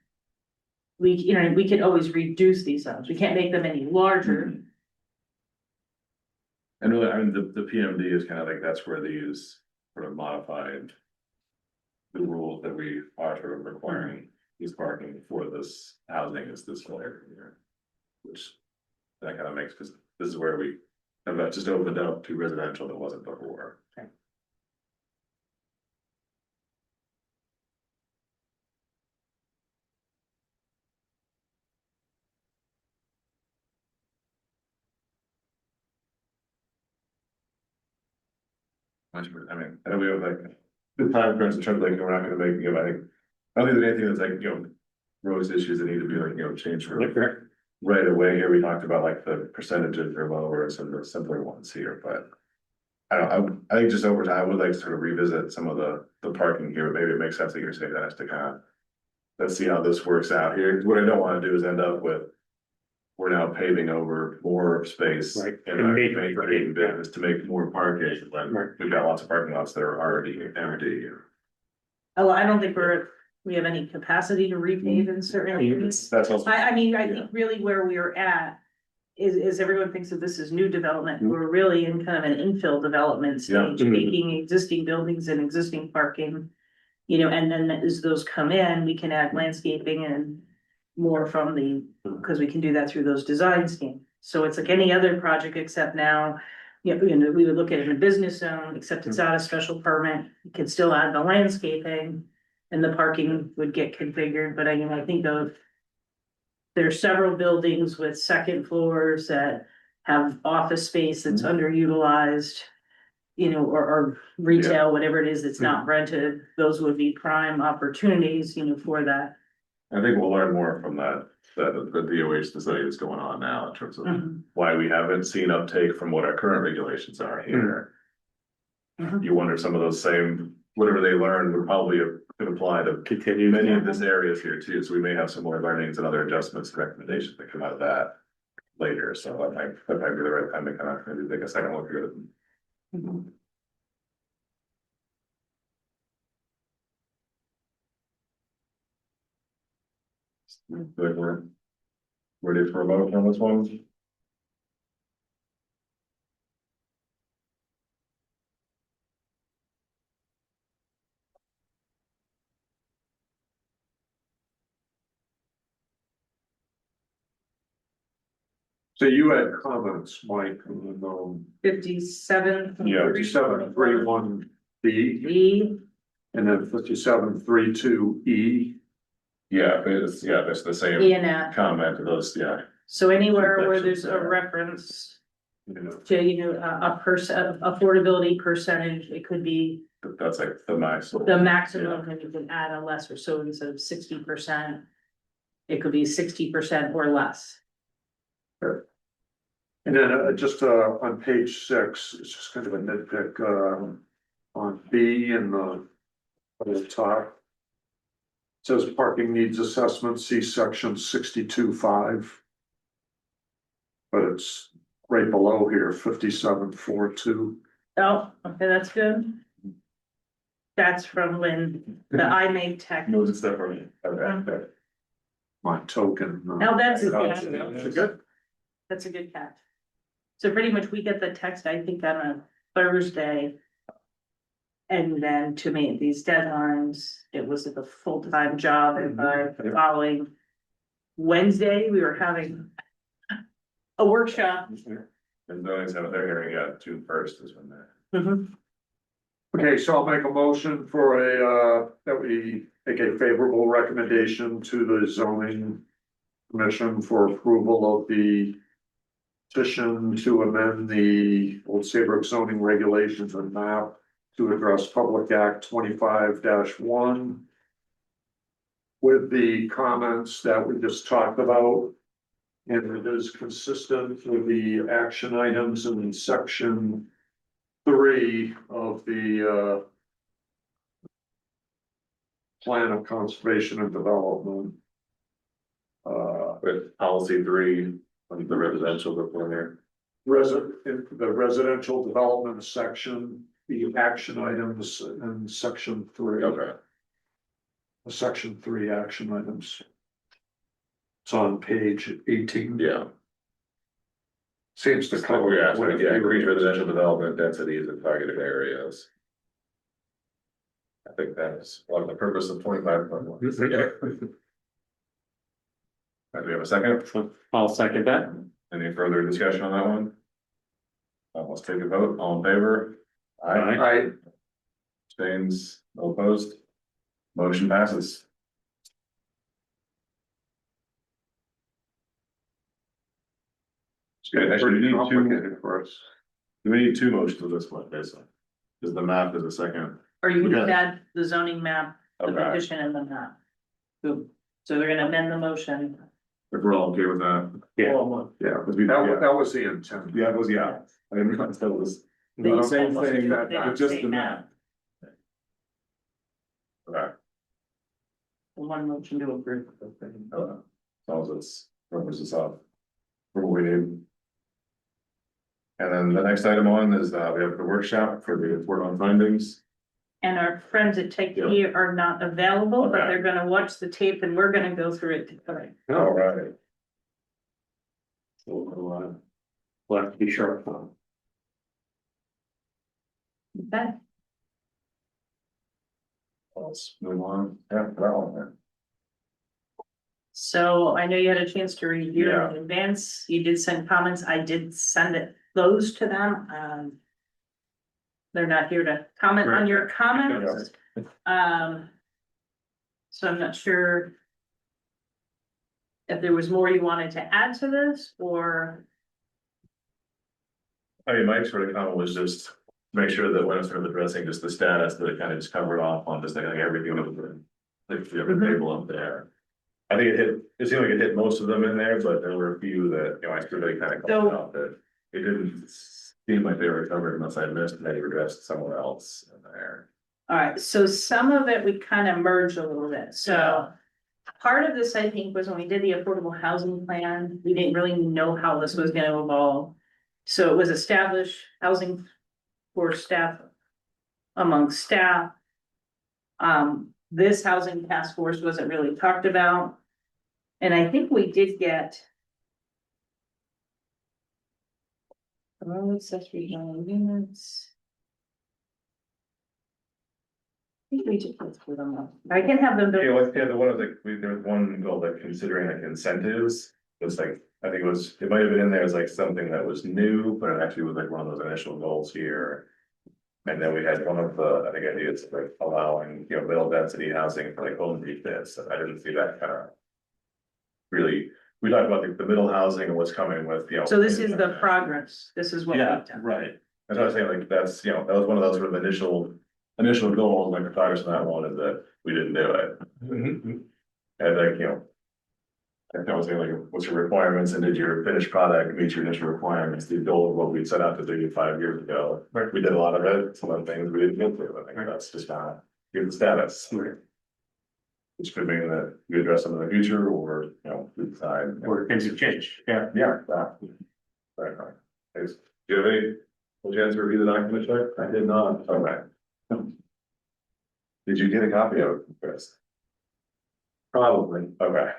we can always reduce these zones. We can't make them any larger. And really, I mean, the PMD is kind of like, that's where these sort of modified. The rules that we are sort of requiring these parking for this housing is this whole area here. Which that kind of makes, because this is where we have just opened up to residential that wasn't before. Much more, I mean, I know we have like the time crunch in terms of like, we're not gonna make, I think. I don't think there's anything that's like, roads issues that need to be like, changed for right away. Here we talked about like the percentages are lower, some of the simpler ones here, but. I think just over time, I would like to sort of revisit some of the parking here, but maybe it makes sense that you're saying that has to kind of. Let's see how this works out here. What I don't wanna do is end up with. We're now paving over more space. Right. In And our make- main business to make more parking, when Right. we've got lots of parking lots that are already empty. Oh, I don't think we have any capacity to repave in certain areas. That's also. I mean, I think really where we're at is everyone thinks that this is new development. We're really in kind of an infill development Yeah. stage, taking existing buildings and existing parking. And then as those come in, we can add landscaping and more from because we can do that through those design schemes. So it's like any other project except now, we would look at it in a business zone, except it's not a special permit. You can still add the landscaping and the parking would get configured, but I think there are several buildings with second floors that have office space that's underutilized. Or retail, whatever it is that's not rented, those would be prime opportunities, for that. I think we'll learn more from the DOH study that's going on now in terms of why we haven't seen uptake from what our current regulations are here. You wonder some of those same, whatever they learned would probably could apply to Continue. many of these areas here too, so we may have some more learnings and other adjustments and recommendations that come out of that later, so that might be the right time to kind of maybe take a second look at it. Good, we're ready for a vote on this one. So you had comments, Mike, on 57. Yeah, 57.31 B B, and then 57.32 E. Yeah, it's the E same and F. comment to those, yeah. So anywhere where there's Sections a there. reference You know, to, affordability percentage, it could be That's like the max. the maximum, and you can add a lesser, so instead of 60%. It could be 60% or less. and then just on page 6, it's just kind of a nitpick on B in the top. It says parking needs assessment, see section 62.5. But it's right below here, 57.42. Oh, okay, that's good. That's from when the I made tech. Knows it's that for me. Okay. My token. Now that's Good. That's a good catch. So pretty much we get the text, I think, on a Thursday. And then to meet these deadlines, it was like a full-time job, and by the following Wednesday, we were having a workshop. And those have their hearing, yeah, June 1st is when they're. Mhm. Okay, so I'll make a motion for that we make a favorable recommendation to the zoning commission for approval of the petition to amend the Old Saybrook zoning regulations and map to address Public Act 25-1 with the comments that we just talked about. And it is consistent with the action items in section 3 of the plan of conservation and development. With policy 3, on the residential before there. The residential development section, the action items in section 3. Okay. The section 3 action items. It's on page 18. Yeah. Seems to cover. Yeah, so yeah, increase residential development densities in targeted areas. I think that's one of the purpose of 25.1. Do we have a second? I'll second that. Any further discussion on that one? Let's take a vote. All in favor? I, Abstains, no opposed. Motion passes. Okay, actually, pretty we need two, complicated for us. we need two motions of this one, basically. Because the map is a second. Or you Okay. can add the zoning map, the Okay, petition and the map. Boom. So they're gonna amend the motion. if we're all okay with that. Yeah. Yeah, Because we, that, yeah, that was the intent. yeah, it was, yeah. I didn't realize that was They the used to same almost thing, do that, the with just the same map. Okay. One motion to approve. Okay. As long as it's, covers us up. For what we need. And then the next item on is, we have the workshop for the report on findings. And our friends at Take Yeah. Key are not available, but Okay. they're gonna watch the tape and we're gonna go through it together. All right. We'll have to be sure. Okay. Let's move on. Yeah, well, So I know you had a chance to review it Yeah. in advance. You did send comments. I did send those to them. They're not here to comment on your comments. So I'm not sure if there was more you wanted to add to this or, I mean, Mike's sort of comment was just make sure that when it's sort of addressing just the status, that it kind of just covered off on just like everything of the. Like the other Mhm. table up there. I think it seemed like it hit most of them in there, but there were a few that, I still really kind of called out that. It didn't seem like they were covered unless I missed and they were addressed somewhere else in there. all right, so some of it we kind of merged a little bit, so. Part of this, I think, was when we did the affordable housing plan, we didn't really know how this was gonna evolve. So it was established housing for staff. Among staff. This housing task force wasn't really talked about. And I think we did get. Accessory dwelling units. I think we just went through them all. I can have them. Yeah, the one of there was one goal like considering like incentives, it was like, I think it might have been in there as like something that was new, but it actually was like one of those initial goals here. And then we had one of the, I think ideas like allowing, middle density housing for like home refits, and I didn't see that kind of. Really, we talked about the middle housing and what's coming with, So this is the progress, this is what we've Yeah, done. right. That's what I was saying, like, that's, that was one of those sort of initial goals, like the progress on that one is that we didn't do it. And like, I was saying, like, what's your requirements and did your finished product meet your initial requirements, the goal of what we set out to do 5 years ago. We did a lot of it, some of the things we didn't get to, I think that's just not good status. Which could mean that we address them in the future or, we decide. Or things have changed, yeah. Yeah. Right. Do you have any, will you answer review the document, Chuck? I did not. Okay. Did you get a copy of it, Chris? Probably. Okay.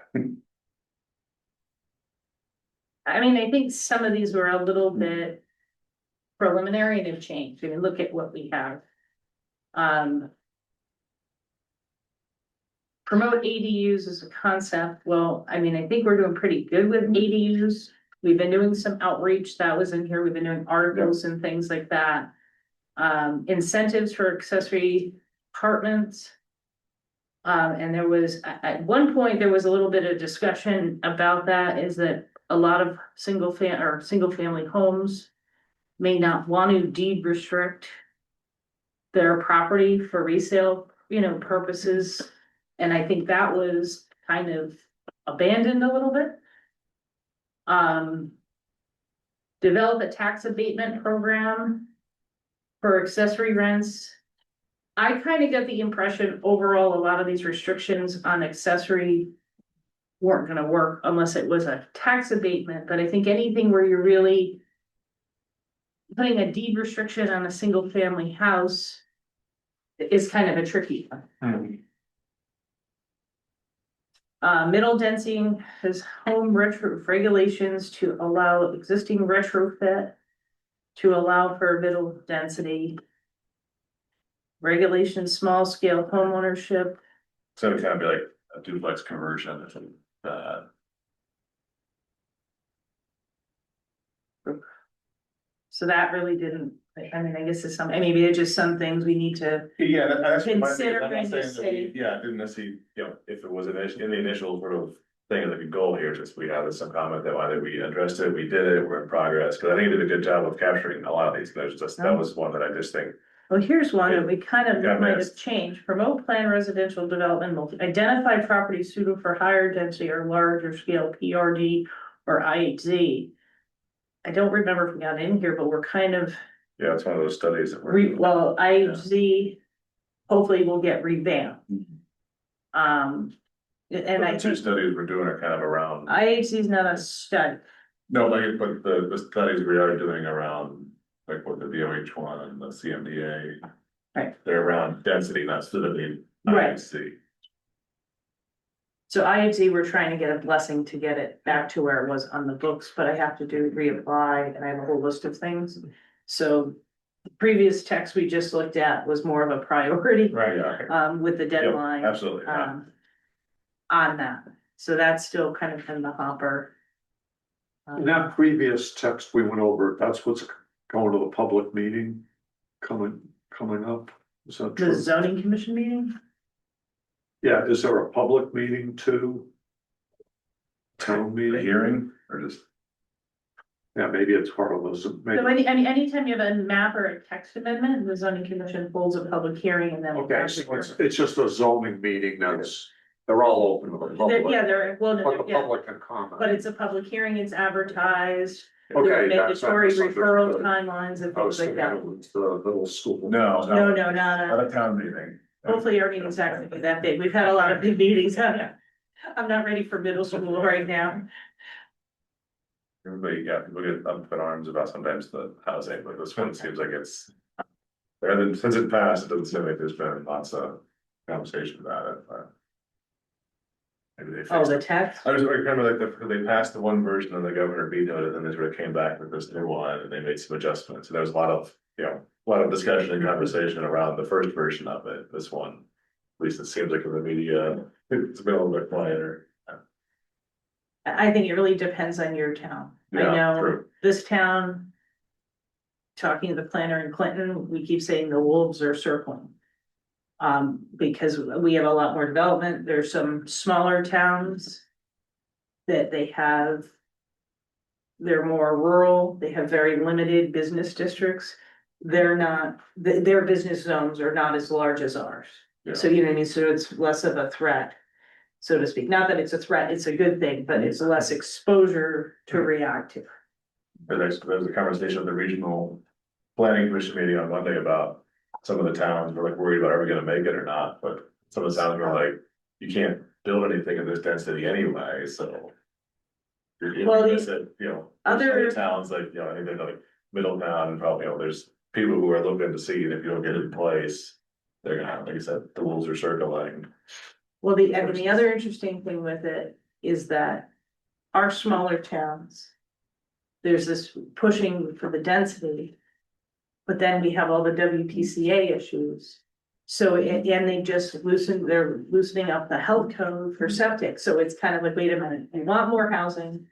I mean, I think some of these were a little bit preliminary and have changed. I mean, look at what we have. Promote ADUs as a concept. Well, I mean, I think we're doing pretty good with ADUs. We've been doing some outreach that was in here. We've been doing articles and things like that. incentives for accessory apartments. And there was, at one point, there was a little bit of discussion about that, is that a lot of single family homes may not want to deed restrict their property for resale, purposes. And I think that was kind of abandoned a little bit. Develop a tax abatement program for accessory rents. I kind of get the impression overall, a lot of these restrictions on accessory weren't gonna work unless it was a tax abatement, but I think anything where you're really putting a deed restriction on a single family house is kind of a tricky one. Middle density has home retrofit regulations to allow existing retrofit to allow for middle density. Regulation, small scale home ownership. So it kind of be like a duplex conversion, So that really didn't, I mean, I guess it's maybe it's just some things we need to, yeah, that's. what my thing is. Consider I'm not when you saying that say- yeah, I didn't necessarily, if it was in the initial sort of thing, like a goal here, just we had some comment that either we addressed it, we did it, we're in progress, because I think you did a good job of capturing a lot of these, that was one that I just think. well, here's one that we kind of Got might missed. have changed. Promote planned residential development, identify properties suitable for higher density or larger scale PRD or IHZ. I don't remember if we got in here, but we're kind of, Yeah, it's one of those studies that we're. IHZ hopefully will get revamped. And But I the two think studies we're doing are kind of around, IHZ is not a study. no, but the studies we are doing around, like what the DOH one and the CMDA. Right. They're around density, not specifically Right. IHC. So IHZ, we're trying to get a blessing to get it back to where it was on the books, but I have to reapply, and I have a whole list of things. So the previous text we just looked at was more of a priority, Right, yeah. with the deadline. Absolutely, yeah. On that, so that's still kind of in the hopper. In that previous text we went over, that's what's going to the public meeting coming up. Is that The true? zoning commission meeting, Yeah, is there a public meeting too? Town A meeting? hearing or just, Yeah, maybe it's part of those, so maybe, anytime you have a map or a text amendment, the zoning commission holds a public hearing and then. okay, so it's just a zoning meeting that's, they're all open to the public. Yeah, they're, well, But the yeah, public can comment. but it's a public hearing, it's advertised. Okay, There are that's not mandatory referral misunderstood. timelines and I was things like thinking that. it was the little school. no, No, no, no, not not a town meeting. hopefully our meeting's not gonna be that big. We've had a lot of big meetings. I'm not ready for middle school right now. Everybody, yeah, people get up in arms about sometimes the housing, but this one seems like it's. Rather than, since it passed, it doesn't seem like there's been lots of conversation about it, but. Maybe they Oh, fixed the it. text? I just remember they passed the one version and the governor vetoed it, and then they sort of came back with this new one and they made some adjustments. So there was a lot of, a lot of discussion and conversation around the first version of it, this one. At least it seems like in the media, it's been a little bit quieter. I think it really depends on your town. I Yeah, know true. this town. Talking to the planner in Clinton, we keep saying the wolves are circling. Because we have a lot more development. There's some smaller towns. That they have. They're more rural, they have very limited business districts. They're not, their business zones are not as large as ours. So you know what I mean, so it's less of a threat. So to speak, not that it's a threat, it's a good thing, but it's less exposure to react to. There's a conversation at the regional planning commission meeting on Monday about some of the towns were like worried about are we gonna make it or not, but some of the towns were like, you can't build anything in this density anyway, so. Well, They the said, there's other- other towns like, I think they're like Middletown and probably, there's people who are looking to see, and if you don't get it in place. They're gonna, like I said, the wolves are circling. Well, the other interesting thing with it is that our smaller towns. There's this pushing for the density. But then we have all the WPCA issues. So, and they just they're loosening up the health code for septic, so it's kind of like, wait a minute, we want more housing.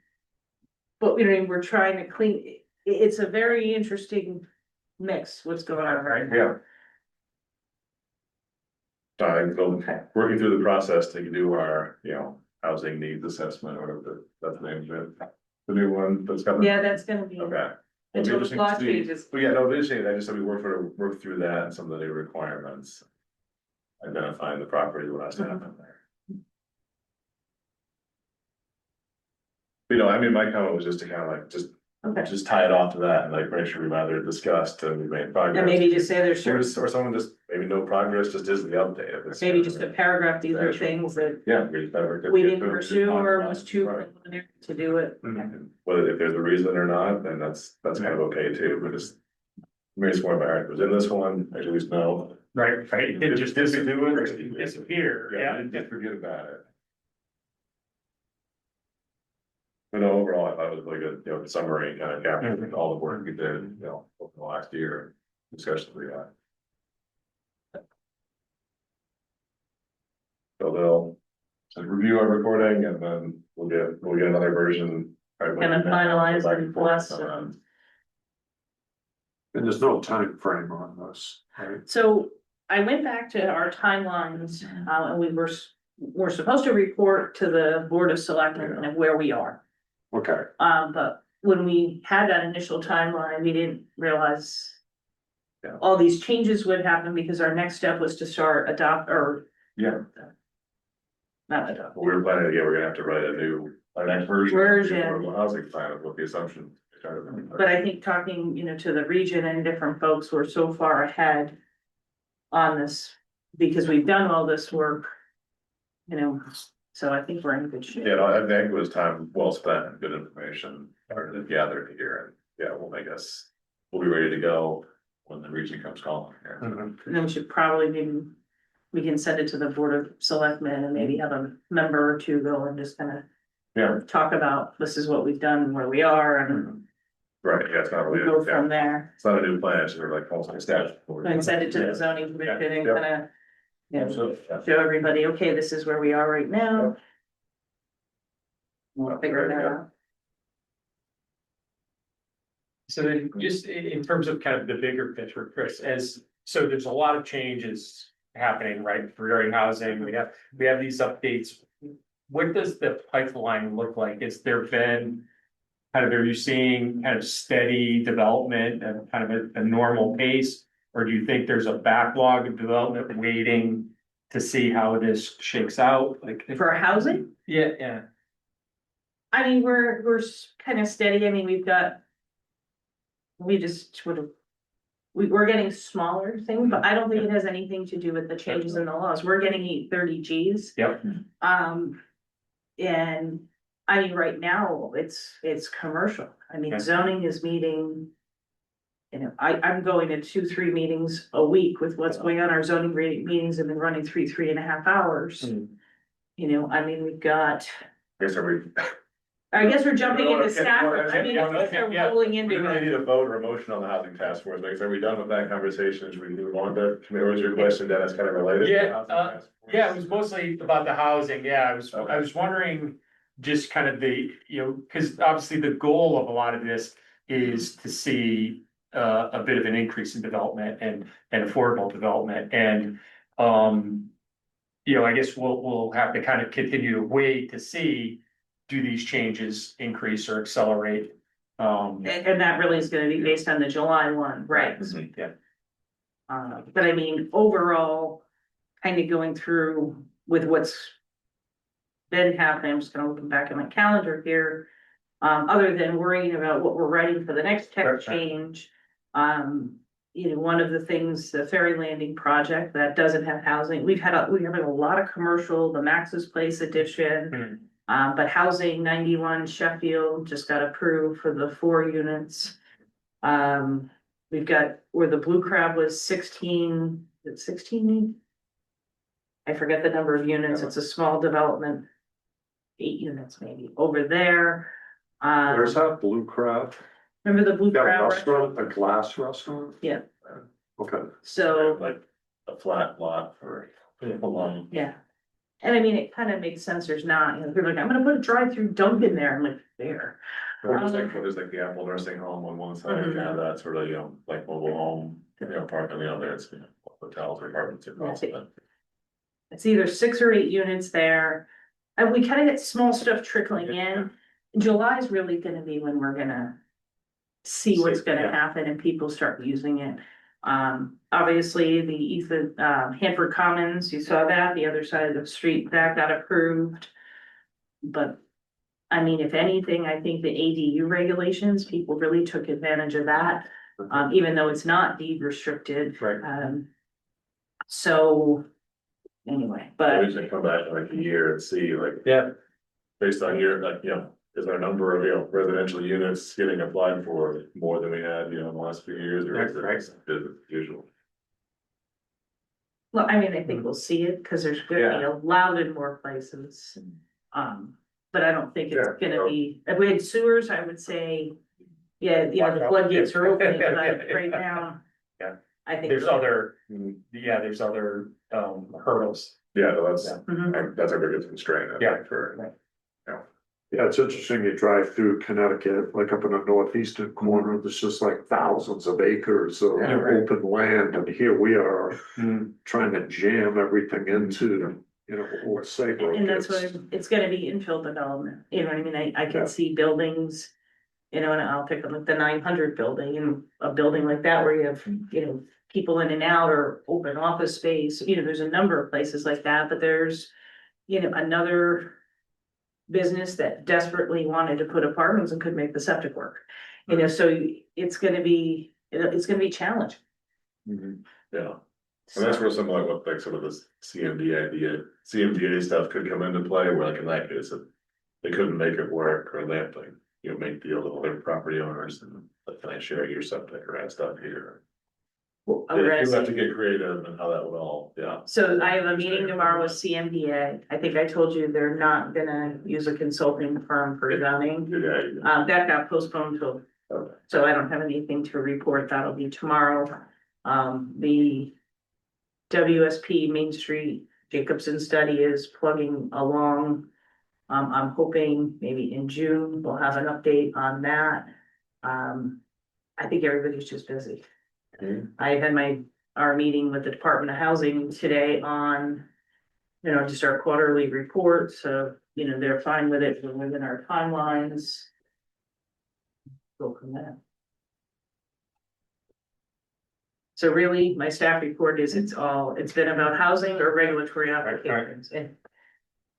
But we're trying to clean, it's a very interesting mix what's going on right now. Yeah. So I think we'll- Okay. working through the process to do our, housing needs assessment or whatever that's the name of it. The new one that's coming. Yeah, that's gonna be, Okay. until the law Interesting to see. changes. But yeah, no, this thing, I just said we work through that and some of the new requirements. Identifying the property, what has to happen there. I mean, my comment was just to kind of like, Okay, just tie it off to that and like make sure we've either discussed and we made progress. and maybe just say there's Or certain, just, or someone just, maybe no progress, just isn't the update. If it's- maybe just a paragraph, these are things that Yeah. We just never get- we get didn't to it, pursue just or talk was about it. too Right. preliminary to do it. And whether if there's a reason or not, then that's kind of okay too, but just. Maybe it's more about, it was in this one, I at least know. Right, it did just disappear, Yeah, just forget about it. But no, overall, I thought it was really good, summary, kind of capturing all the work we did, over the last year, discussions we had. So they'll just review our recording and then we'll get another version. And then finalize and bless it. And there's no time frame on this, right? So I went back to our timelines, and we're supposed to report to the Board of Selectmen of where we are. Okay, But when we had that initial timeline, we didn't realize. Yeah. All these changes would happen because our next step was to start Yeah, not adopt. we were planning, we're gonna have to write our next version. of the Version. affordable housing plan of what the assumption. But I think talking, to the region and different folks, we're so far ahead on this, because we've done all this work. So I think we're in good shape. Yeah, no, I think it was time well spent, and good information already gathered here, and we'll be ready to go when the region comes calling here. And then we should probably we can send it to the Board of Selectmen and maybe have a member or two go and just kind of. Yeah. Talk about, this is what we've done, where we are, and Right, yeah, it's not we really, go from there. it's not a new plan, it's sort of like almost established. And send it to the zoning commission and Yeah. kind of, Absolutely, yeah. show everybody, okay, this is where we are right now. We'll figure that out. So then just in terms of kind of the bigger picture, Chris, so there's a lot of changes happening, right, regarding housing, we have these updates. What does the pipeline look like? Has there been are you seeing kind of steady development and kind of a normal pace? Or do you think there's a backlog of development waiting to see how this shakes out? For housing, Yeah. I mean, we're kind of steady, I mean, we're getting smaller things, but I don't think it has anything to do with the changes in the laws, we're getting 830 Gs. Yep. And I mean, right now, it's commercial, I mean, Okay. zoning is meeting. I'm going to 2-3 meetings a week with what's going on, our zoning meetings have been running 3.5 hours. I mean, we've got, I guess we're jumping into staff, I mean, it's like Yeah. rolling We into really it. need a vote or a motion on the housing task force, like, are we done with that conversation, should we move on to, was your question, Dennis, kind of related? to the Yeah, housing task force? Yeah, it was mostly about the housing, I was wondering just kind of because obviously the goal of a lot of this is to see. A bit of an increase in development and affordable development and. I guess we'll have to kind of continue to wait to see, do these changes increase or accelerate? And that really is gonna be based on the July one, right? Yeah. But I mean, overall, kind of going through with what's been happening, I'm just gonna look back at my calendar here. Other than worrying about what we're writing for the next tech Right. change. One of the things, the ferry landing project that doesn't have housing, we're having a lot of commercial, the Max's Place addition. But housing 91 Sheffield just got approved for the 4 units. We've got where the Blue Crab was 16, is it 16? I forget the number of units, it's a small development. 8 units maybe over there. where's that Blue Crab? Remember the Blue That Crab restaurant, the glass restaurant? Yeah. Okay, So, Like a flat lot for a long. yeah. And I mean, it kind of makes sense, there's not, people are like, I'm gonna put a drive-through dump in there, I'm like, there. There's like the Apple nursing home on one side, Mhm. yeah, that's sort of, like mobile home, park on the other, it's, hotels or apartments across it. It's either 6 or 8 units there. And we kind of get small stuff trickling in. July is really gonna be when we're gonna see what's See, gonna yeah. happen and people start using it. Obviously, the Ethan, Hanford Commons, you saw that, the other side of the street, that got approved. But, I mean, if anything, I think the ADU regulations, people really took advantage of that, even though it's not deed restricted. Right. So, anyway, We but should come back in like a year and see, like, Yeah, based on your, like, is our number of, residential units getting applied for more than we had, in the last few years, or is it Right. business as usual? well, I mean, I think we'll see it, cause there's gonna be allowed in more places. But I don't think it's Yeah, gonna be, if we had sewers, I would say, yeah, the floodgates are open, but right now. Yeah. I think. there's other, Mhm. there's other hurdles. Yeah, that's, Mhm. that's our biggest constraint, I Yeah. think, for. Right. Yeah, it's interesting, you drive through Connecticut, like up in the northeastern corner, there's just like thousands of acres of Yeah, right. open land, and here we are Mm. trying to jam everything into, or Saybrook. And that's It's- what, it's gonna be infill development, you know what I mean, I Yeah. can see buildings. And I'll pick up like the 900 building, and a building like that where you have, people in and out, or open office space, there's a number of places like that, but there's. Another business that desperately wanted to put apartments and couldn't make the septic work. So it's gonna be, it's gonna be challenging. Yeah, and that's where some of like, sort of this CMDA stuff could come into play, where like in that case, if they couldn't make it work, or they have to, make deals with other property owners, and like, can I share your septic or add stuff here? Well, Yeah, you have to get creative and how that would all, So I have a meeting tomorrow with CMDA. I think I told you they're not gonna use a consulting firm for zoning. Yeah, That got postponed till, okay. so I don't have anything to report. That'll be tomorrow. The WSP Main Street Jacobson study is plugging along. I'm hoping maybe in June we'll have an update on that. I think everybody's just busy. I had our meeting with the Department of Housing today on, just our quarterly report, so, they're fine with it, we're within our timelines. Go from there. So really, my staff report is, it's been about housing or regulatory applications.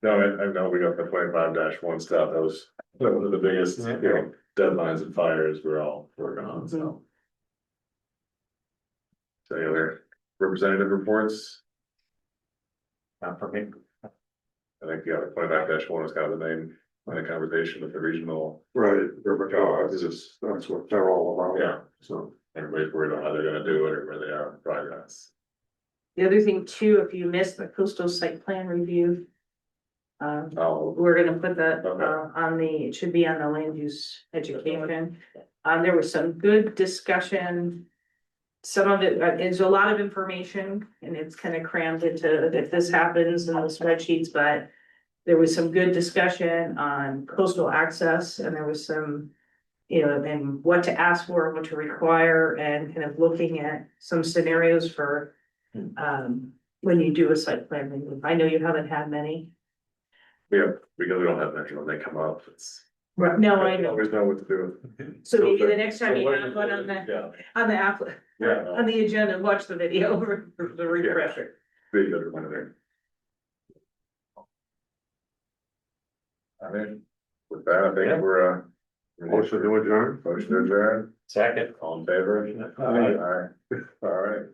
No, I know we got the 25-1 stuff, that was one of the biggest, deadlines and fires we're all working on, so. So any other representative reports? Not for me. I think, the 25-1 is kind of the main line of conversation with the regional, Right, river Jobs. dogs, that's what they're all about. Yeah. So, everybody's worried about how they're gonna do it or where they are in progress. The other thing too, if you missed the coastal site plan review. Oh, We're gonna put that Okay. it should be on the land use education. There was some good discussion. Some of it, is a lot of information, and it's kind of crammed into, if this happens in the spreadsheets, but. There was some good discussion on coastal access, and there was some. And what to ask for, what to require, and kind of looking at some scenarios for. When you do a site plan review. I know you haven't had many. Yeah, because we don't have that when they come up, it's. No, I know. Always know what to do. So maybe the next time you have one on the, Yeah, on the app, yeah. on the agenda, watch the video for the refresher. Big good one there. I mean, with that, I think we're, motion to adjourn? Motion to adjourn, Second. all in favor? Aye. Aye. All right.